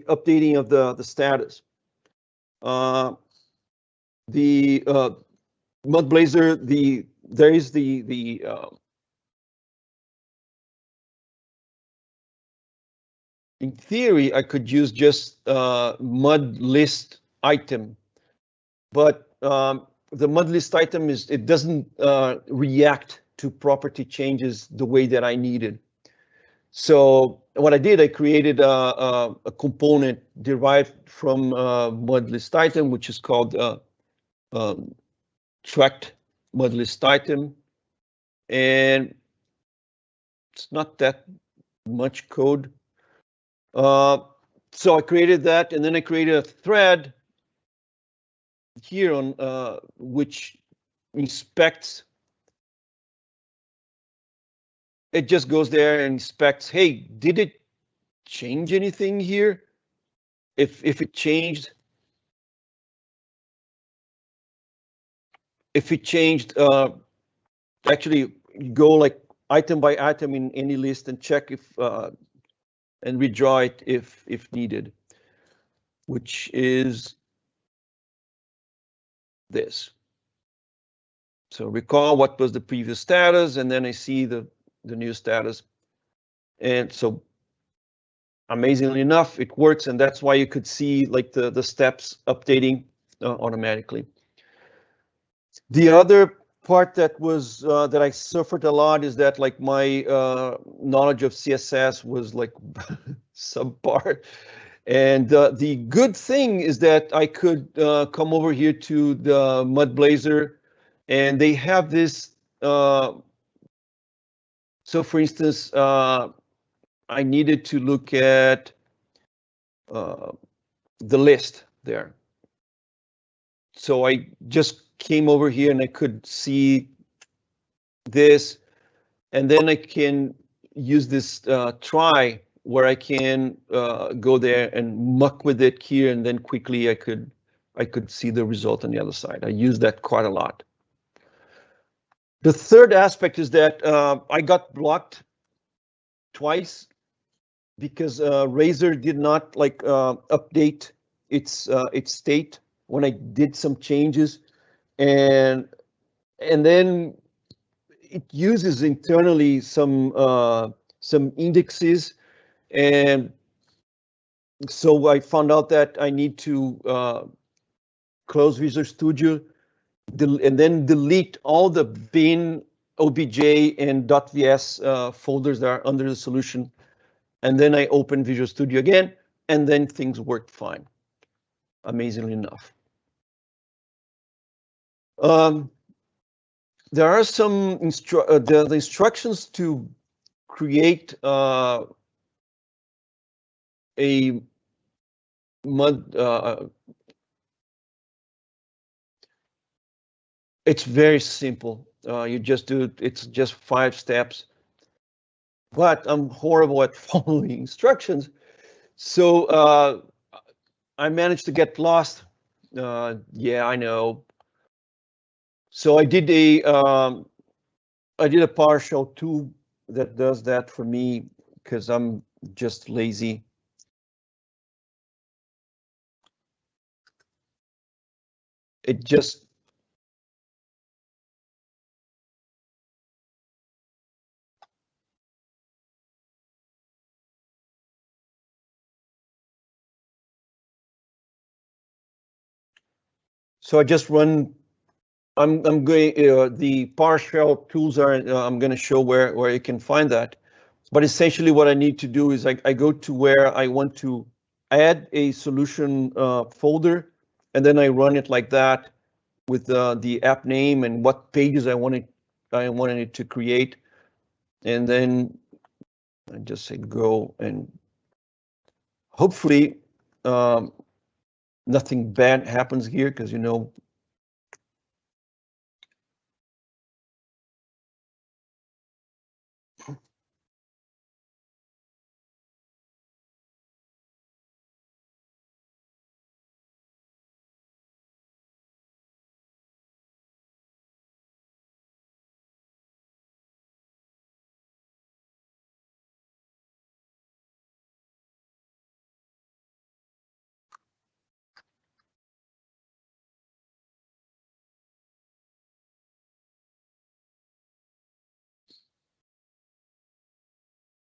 updating of the status. The Mud Blazor, there is the in theory, I could use just mud list item, but the mud list item it doesn't react to property changes the way that I needed. So what I did, I created a component derived from mud list item, which is called tracked mud list item, and it's not that much code. So I created that, and then I created a thread here on which inspects it just goes there and inspects, hey, did it change anything here? If it changed, actually go like item by item in any list and check if and redraw it if needed, which is this. So recall what was the previous status, and then I see the new status. And so amazingly enough, it works, and that's why you could see like the steps updating automatically. The other part that was that I suffered a lot is that like my knowledge of CSS was like subpar. And the good thing is that I could come over here to the Blazor, and they have this. So for instance, I needed to look at the list there. So I just came over here and I could see this, and then I can use this try where I can go there and muck with it here, and then quickly I could see the result on the other side. I use that quite a lot. The third aspect is that I got blocked twice because Razor did not like update its state when I did some changes, and then it uses internally some indexes, and so I found out that I need to close Visual Studio and then delete all the bin, obj, and .vs folders that are under the solution, and then I open Visual Studio again, and then things worked fine, amazingly enough. There are some the instructions to create a it's very simple. You just do it. It's just 5 steps. But I'm horrible at following instructions, so I managed to get lost. Yeah, I know. So I did a PowerShell tool that does that for me because I'm just lazy. It just so I just run. I'm going. The PowerShell tools are. I'm going to show where you can find that. But essentially, what I need to do is I go to where I want to add a solution folder, and then I run it like that with the app name and what pages I wanted it to create, and then I just say go, and hopefully nothing bad happens here because you know.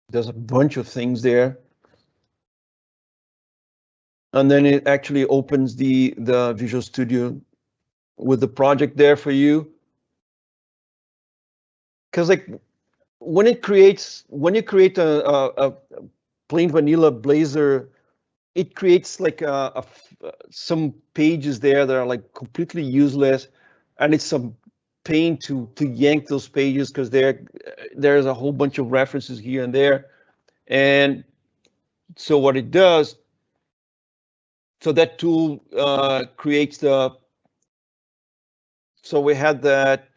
There's a bunch of things there. And then it actually opens the Visual Studio with the project there for you. Because like when you create a plain vanilla Blazor, it creates like some pages there that are like completely useless, and it's some pain to yank those pages because there's a whole bunch of references here and there. And so what it does, so that tool creates the, so we had that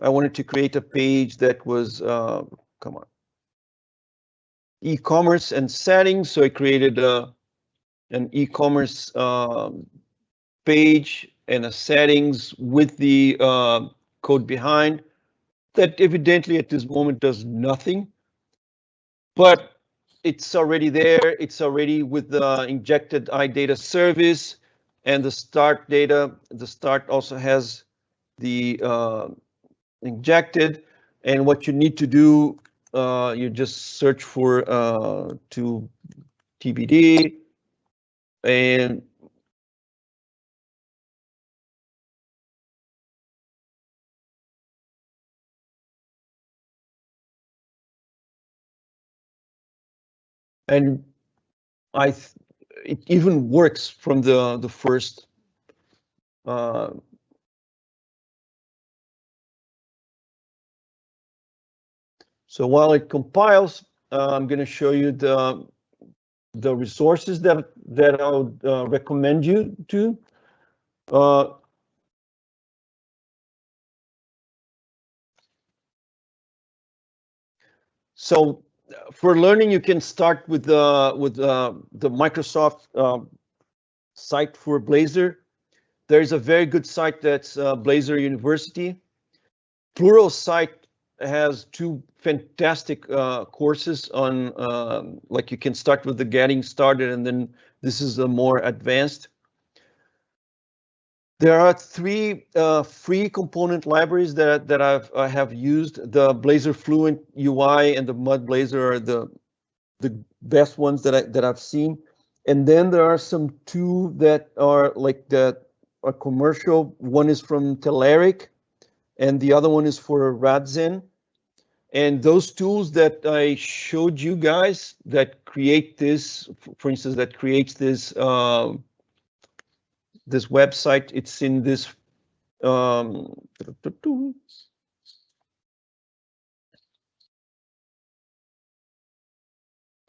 I wanted to create a page that was, come on, e-commerce and settings. So I created an e-commerce page and a settings with the code behind that evidently at this moment does nothing, but it's already there. It's already with the injected iData service and the start data. The start also has the injected, and what you need to do, you just search for to TBD and it even works from the first. So while it compiles, I'm going to show you the resources that I would recommend you to. So for learning, you can start with the Microsoft site for Blazor. There is a very good site that's Blazor University. Plural site has two fantastic courses on, like you can start with the getting started, and then this is a more advanced. There are three free component libraries that I have used. The Blazor Fluent UI and the Mud Blazor are the best ones that I've seen. And then there are some two that are like that are commercial. One is from Telerik, and the other one is for Radzen. And those tools that I showed you guys that create this, for instance, that creates this this website, it's in this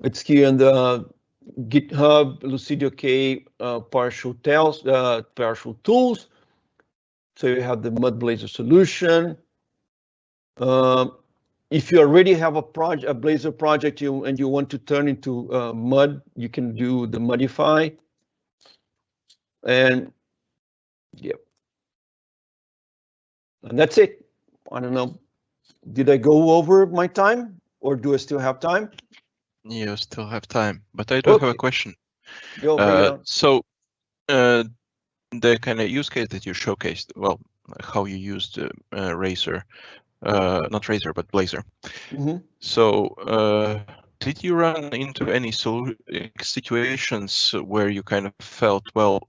it's here in the GitHub Lucidio K partial tools. So you have the Mud Blazor solution. If you already have a Blazor project and you want to turn into Mud, you can do the modify. And yep. And that's it. I don't know. Did I go over my time, or do I still have time? You still have time, but I do have a question. So the kind of use case that you showcased, well, how you used Razor, not Razor, but Blazor. Mm-hmm. So did you run into any situations where you kind of felt, well,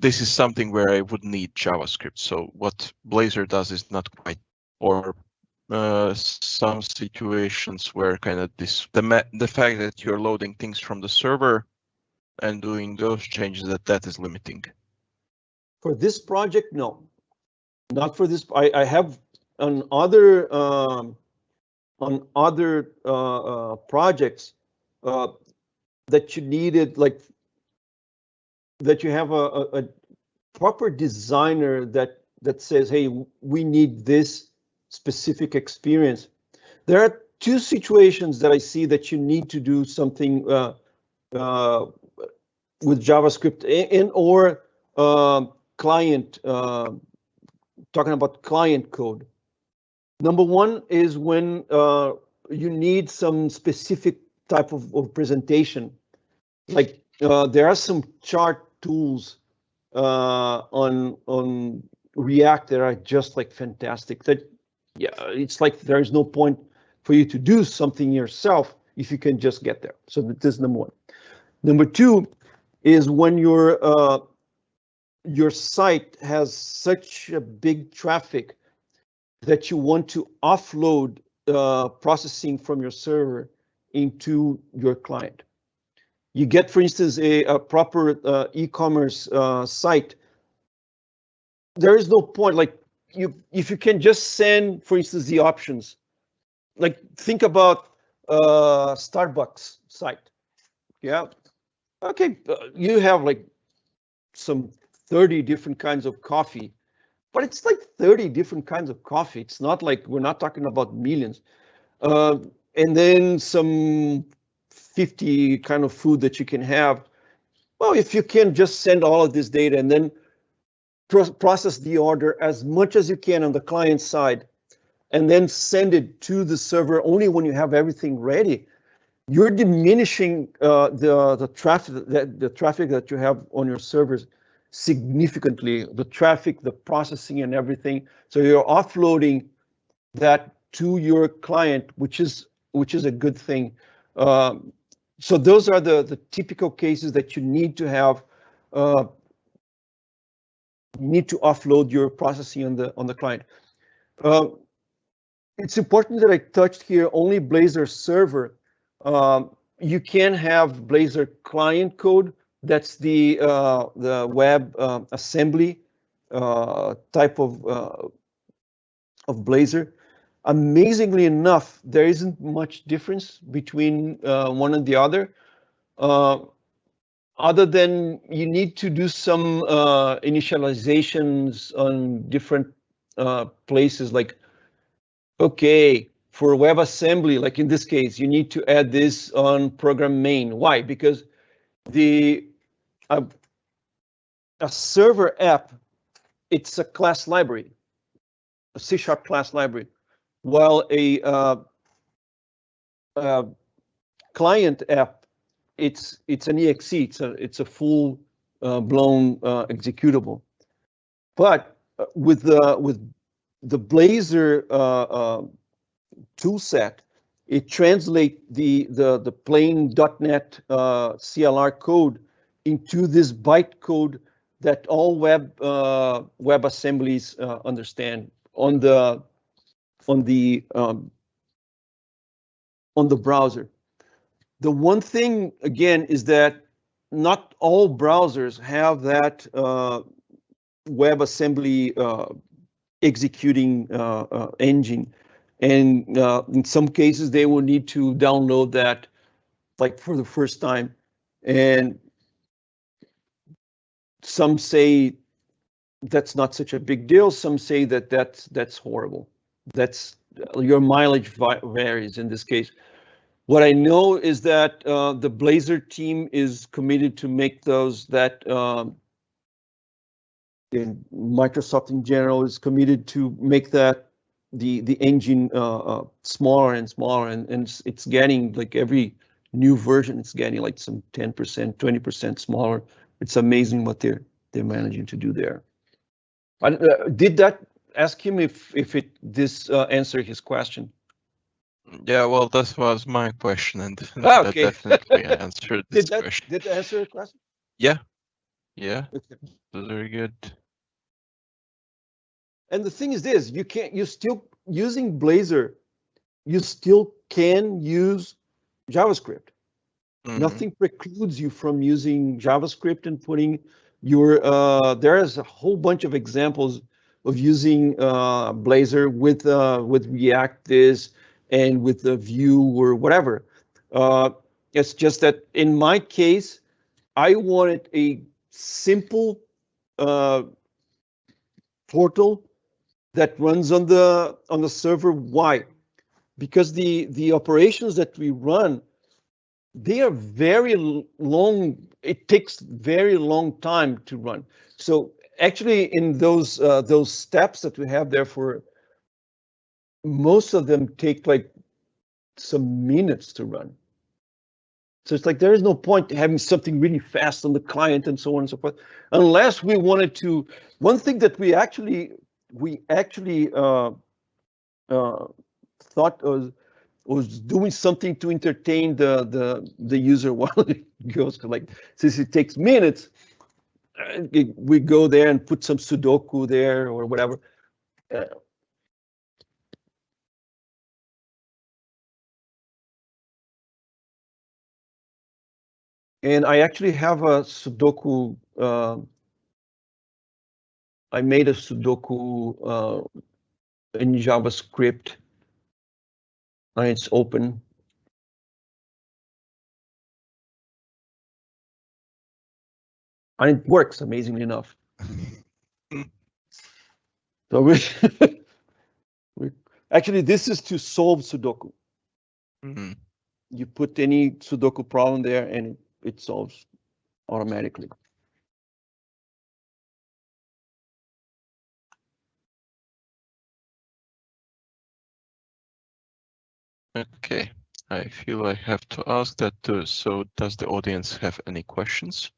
this is something where I would need JavaScript, so what Blazor does is not quite, or some situations where kind of the fact that you're loading things from the server and doing those changes, that is limiting? For this project, no, not for this. I have on other projects that you needed, like that you have a proper designer that says, hey, we need this specific experience. There are two situations that I see that you need to do something with JavaScript and or client, talking about client code. Number one is when you need some specific type of presentation. Like there are some chart tools on React that are just like fantastic. That yeah, it's like there is no point for you to do something yourself if you can just get there. So this is number one. Number two is when your site has such a big traffic that you want to offload processing from your server into your client. You get, for instance, a proper e-commerce site. There is no point, like if you can just send, for instance, the options. Like think about Starbucks site. Yeah. Okay, you have like some 30 different kinds of coffee, but it's like 30 different kinds of coffee. It's not like, we're not talking about millions. And then some 50 kind of food that you can have. Well, if you can just send all of this data and then process the order as much as you can on the client side, and then send it to the server only when you have everything ready, you're diminishing the traffic that you have on your servers significantly, the traffic, the processing and everything. So you're offloading that to your client, which is a good thing. So those are the typical cases that you need to have. Need to offload your processing on the client. It's important that I touched here only Blazor server. You can have Blazor client code. That's the web assembly type of Blazor. Amazingly enough, there isn't much difference between one and the other. Other than you need to do some initializations on different places, like, okay, for WebAssembly, like in this case, you need to add this on program main. Why? Because a server app, it's a class library, a C# class library, while a client app, it's an exe, it's a full blown executable. But with the Blazor tool set, it translates the plain .NET CLR code into this bytecode that all web assemblies understand on the browser. The one thing again is that not all browsers have that WebAssembly executing engine, and in some cases they will need to download that like for the first time, and some say that's not such a big deal. Some say that that's horrible. That's your mileage varies in this case. What I know is that the Blazor team is committed to make those that Microsoft in general is committed to make that the engine smaller and smaller, and it's getting, like, every new version, it's getting like some 10%, 20% smaller. It's amazing what they're managing to do there. Did that ask him if this answered his question? Yeah, well, that was my question, and okay. that definitely answered this question. Did that answer your question? Yeah, Okay. very good. And the thing is this, you still using Blazor, you still can use JavaScript. Mm-hmm. Nothing precludes you from using JavaScript and putting your, there's a whole bunch of examples of using Blazor with React this and with the Vue or whatever. It's just that in my case, I wanted a simple portal that runs on the server. Why? Because the operations that we run, they are very long. It takes very long time to run. So actually, in those steps that we have there, for most of them take like some minutes to run. So it's like there is no point having something really fast on the client and so on and so forth, unless we wanted to. One thing that we actually thought was doing something to entertain the user while it goes to, like, since it takes minutes, we go there and put some Sudoku there or whatever. And I actually have a Sudoku. I made a Sudoku in JavaScript, and it's open. And it works amazingly enough. So actually, this is to solve Sudoku. Mhm. You put any Sudoku problem there and it solves automatically. Okay, I feel I have to ask that too. So does the audience have any questions?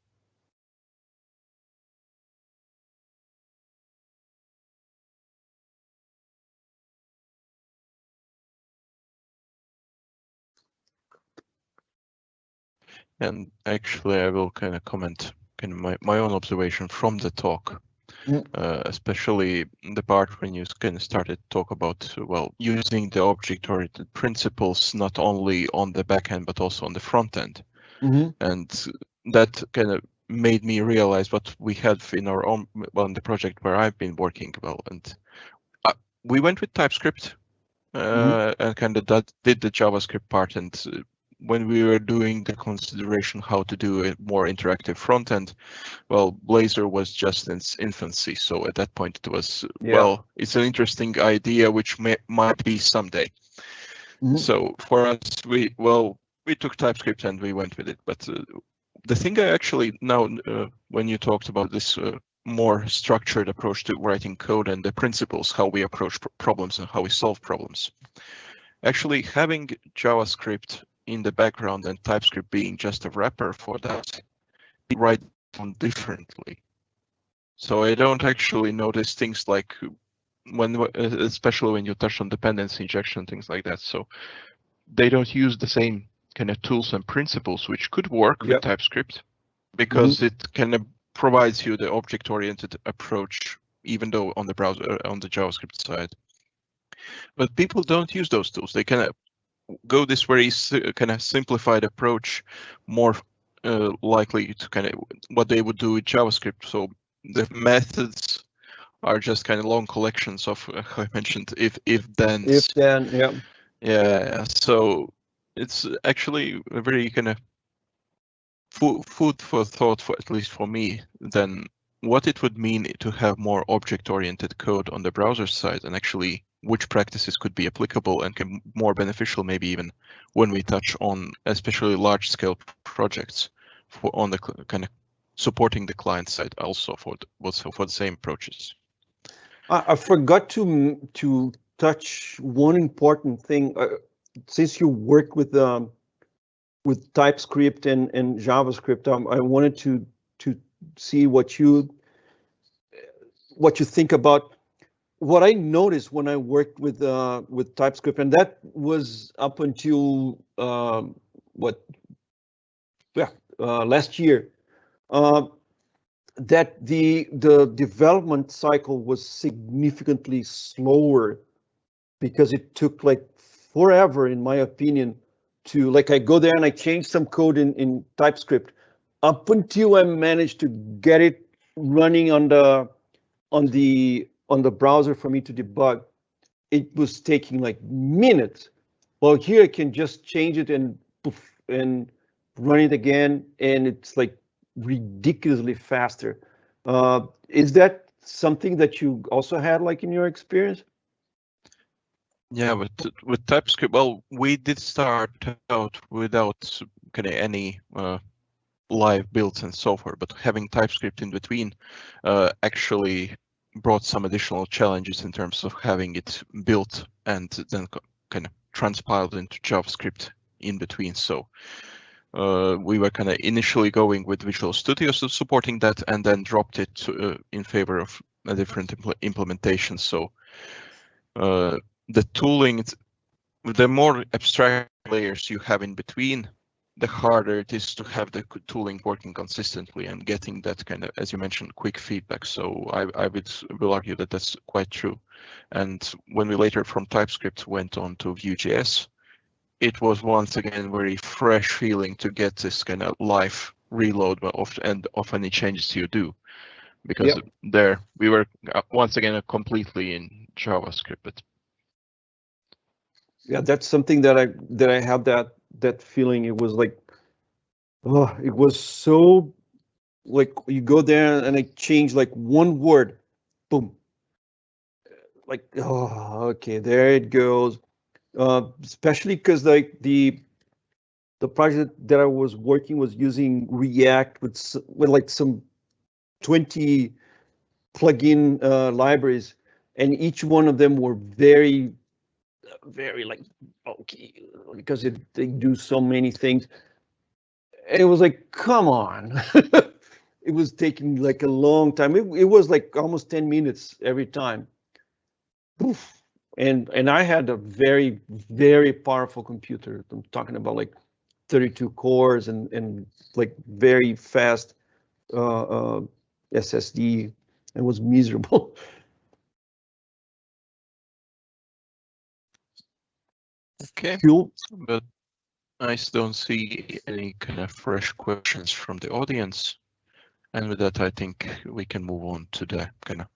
And actually, I will kind of comment my own observation from the talk, especially the part when you kind of started to talk about, well, using the object-oriented principles not only on the back end but also on the front end. And that kind of made me realize what we had in our own, well, in the project where I've been working, well, and we went with TypeScript and kind of did the JavaScript part. And when we were doing the consideration how to do a more interactive front end, well, Blazor was just in its infancy. So at that point it was, well, it's an interesting idea, which might be someday. So for us, we took TypeScript and we went with it. But the thing I actually now, when you talked about this more structured approach to writing code and the principles, how we approach problems and how we solve problems, actually having JavaScript in the background and TypeScript being just a wrapper for that, write down differently. So I don't actually notice things like especially when you touch on dependency injection, things like that. So they don't use the same kind of tools and principles which could work with TypeScript, because it kind of provides you the object-oriented approach, even though on the browser, on the JavaScript side. But people don't use those tools. They kind of go this very kind of simplified approach, more likely to kind of what they would do with JavaScript. So the methods are just kind of long collections of, how I mentioned, if then. If then, Yeah. So it's actually a very kind of food for thought, for at least for me, than what it would mean to have more object-oriented code on the browser side, and actually which practices could be applicable and can more beneficial, maybe even when we touch on especially large-scale projects for on the kind of supporting the client side also for the same approaches. I forgot to touch one important thing. Since you work with TypeScript and JavaScript, I wanted to see what you think about what I noticed when I worked with TypeScript, and that was up until last year. That the development cycle was significantly slower because it took like forever, in my opinion, to like I go there and I change some code in TypeScript up until I managed to get it running on the browser for me to debug. It was taking like minutes. Well, here I can just change it and poof, and run it again, and it's like ridiculously faster. Is that something that you also had like in your experience? Yeah, with TypeScript, well, we did start out without kind of any live builds and so forth, but having TypeScript in between actually brought some additional challenges in terms of having it built and then kind of transpiled into JavaScript in between. So we were kind of initially going with Visual Studio supporting that, and then dropped it in favor of a different implementation. So the tooling, the more abstract layers you have in between, the harder it is to have the tooling working consistently and getting that kind of, as you mentioned, quick feedback. So I will argue that that's quite true. And when we later from TypeScript went on to Vue.js, it was once again very fresh feeling to get this kind of live reload of any changes you do, because there we were once again completely in JavaScript. Yeah, that's something that I have that feeling. It was like, oh, it was so like you go there and I change like one word, boom. like, oh, okay, there it goes. Especially because like the project that I was working was using React with like some 20 plugin libraries, and each one of them were very like, okay, because they do so many things. And it was like, come on. It was taking like a long time. It was like almost 10 minutes every time. Poof. And I had a very, very powerful computer. I'm talking about like 32 cores and like very fast SSD. It was miserable. Okay, Cool. but I still don't see any kind of fresh questions from the audience. And with that, I think we can move on to the kind of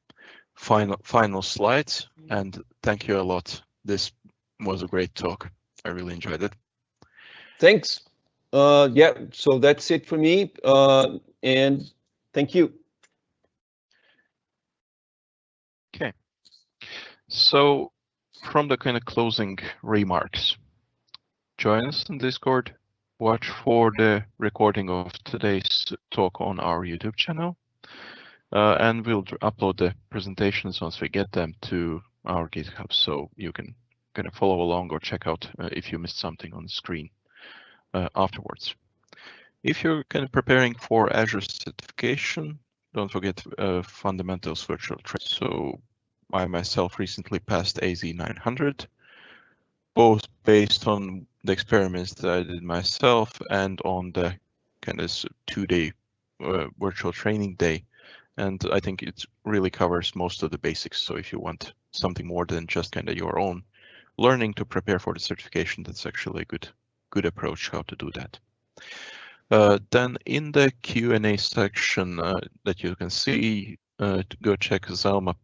final slides. And thank you a lot. This was a great talk. I really enjoyed it. Thanks. Yeah, so that's it for me. And thank you. Okay. So from the kind of closing remarks, join us in Discord, watch for the recording of today's talk on our YouTube channel, and we'll upload the presentations once we get them to our GitHub, so you can kind of follow along or check out if you missed something on the screen afterwards. If you're kind of preparing for Azure certification, don't forget fundamentals virtual training. So I myself recently passed AZ 900, both based on the experiments that I did myself and on the kind of 2-day virtual training day. And I think it really covers most of the basics. So if you want something more than just kind of your own learning to prepare for the certification, that's actually a good approach how to do that. Then in the Q&A section that you can see, go check Zalma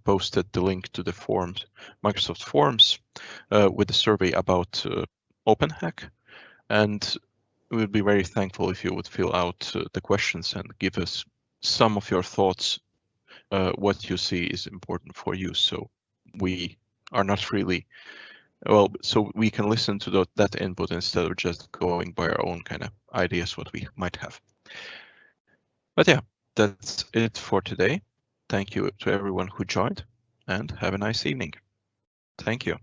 posted the link to the forms, Microsoft Forms, with the survey about OpenHack. And we would be very thankful if you would fill out the questions and give us some of your thoughts, what you see is important for you. So we are not really, well, so we can listen to that input instead of just going by our own kind of ideas, what we might have. But yeah, that's it for today. Thank you to everyone who joined and have a nice evening. Thank you.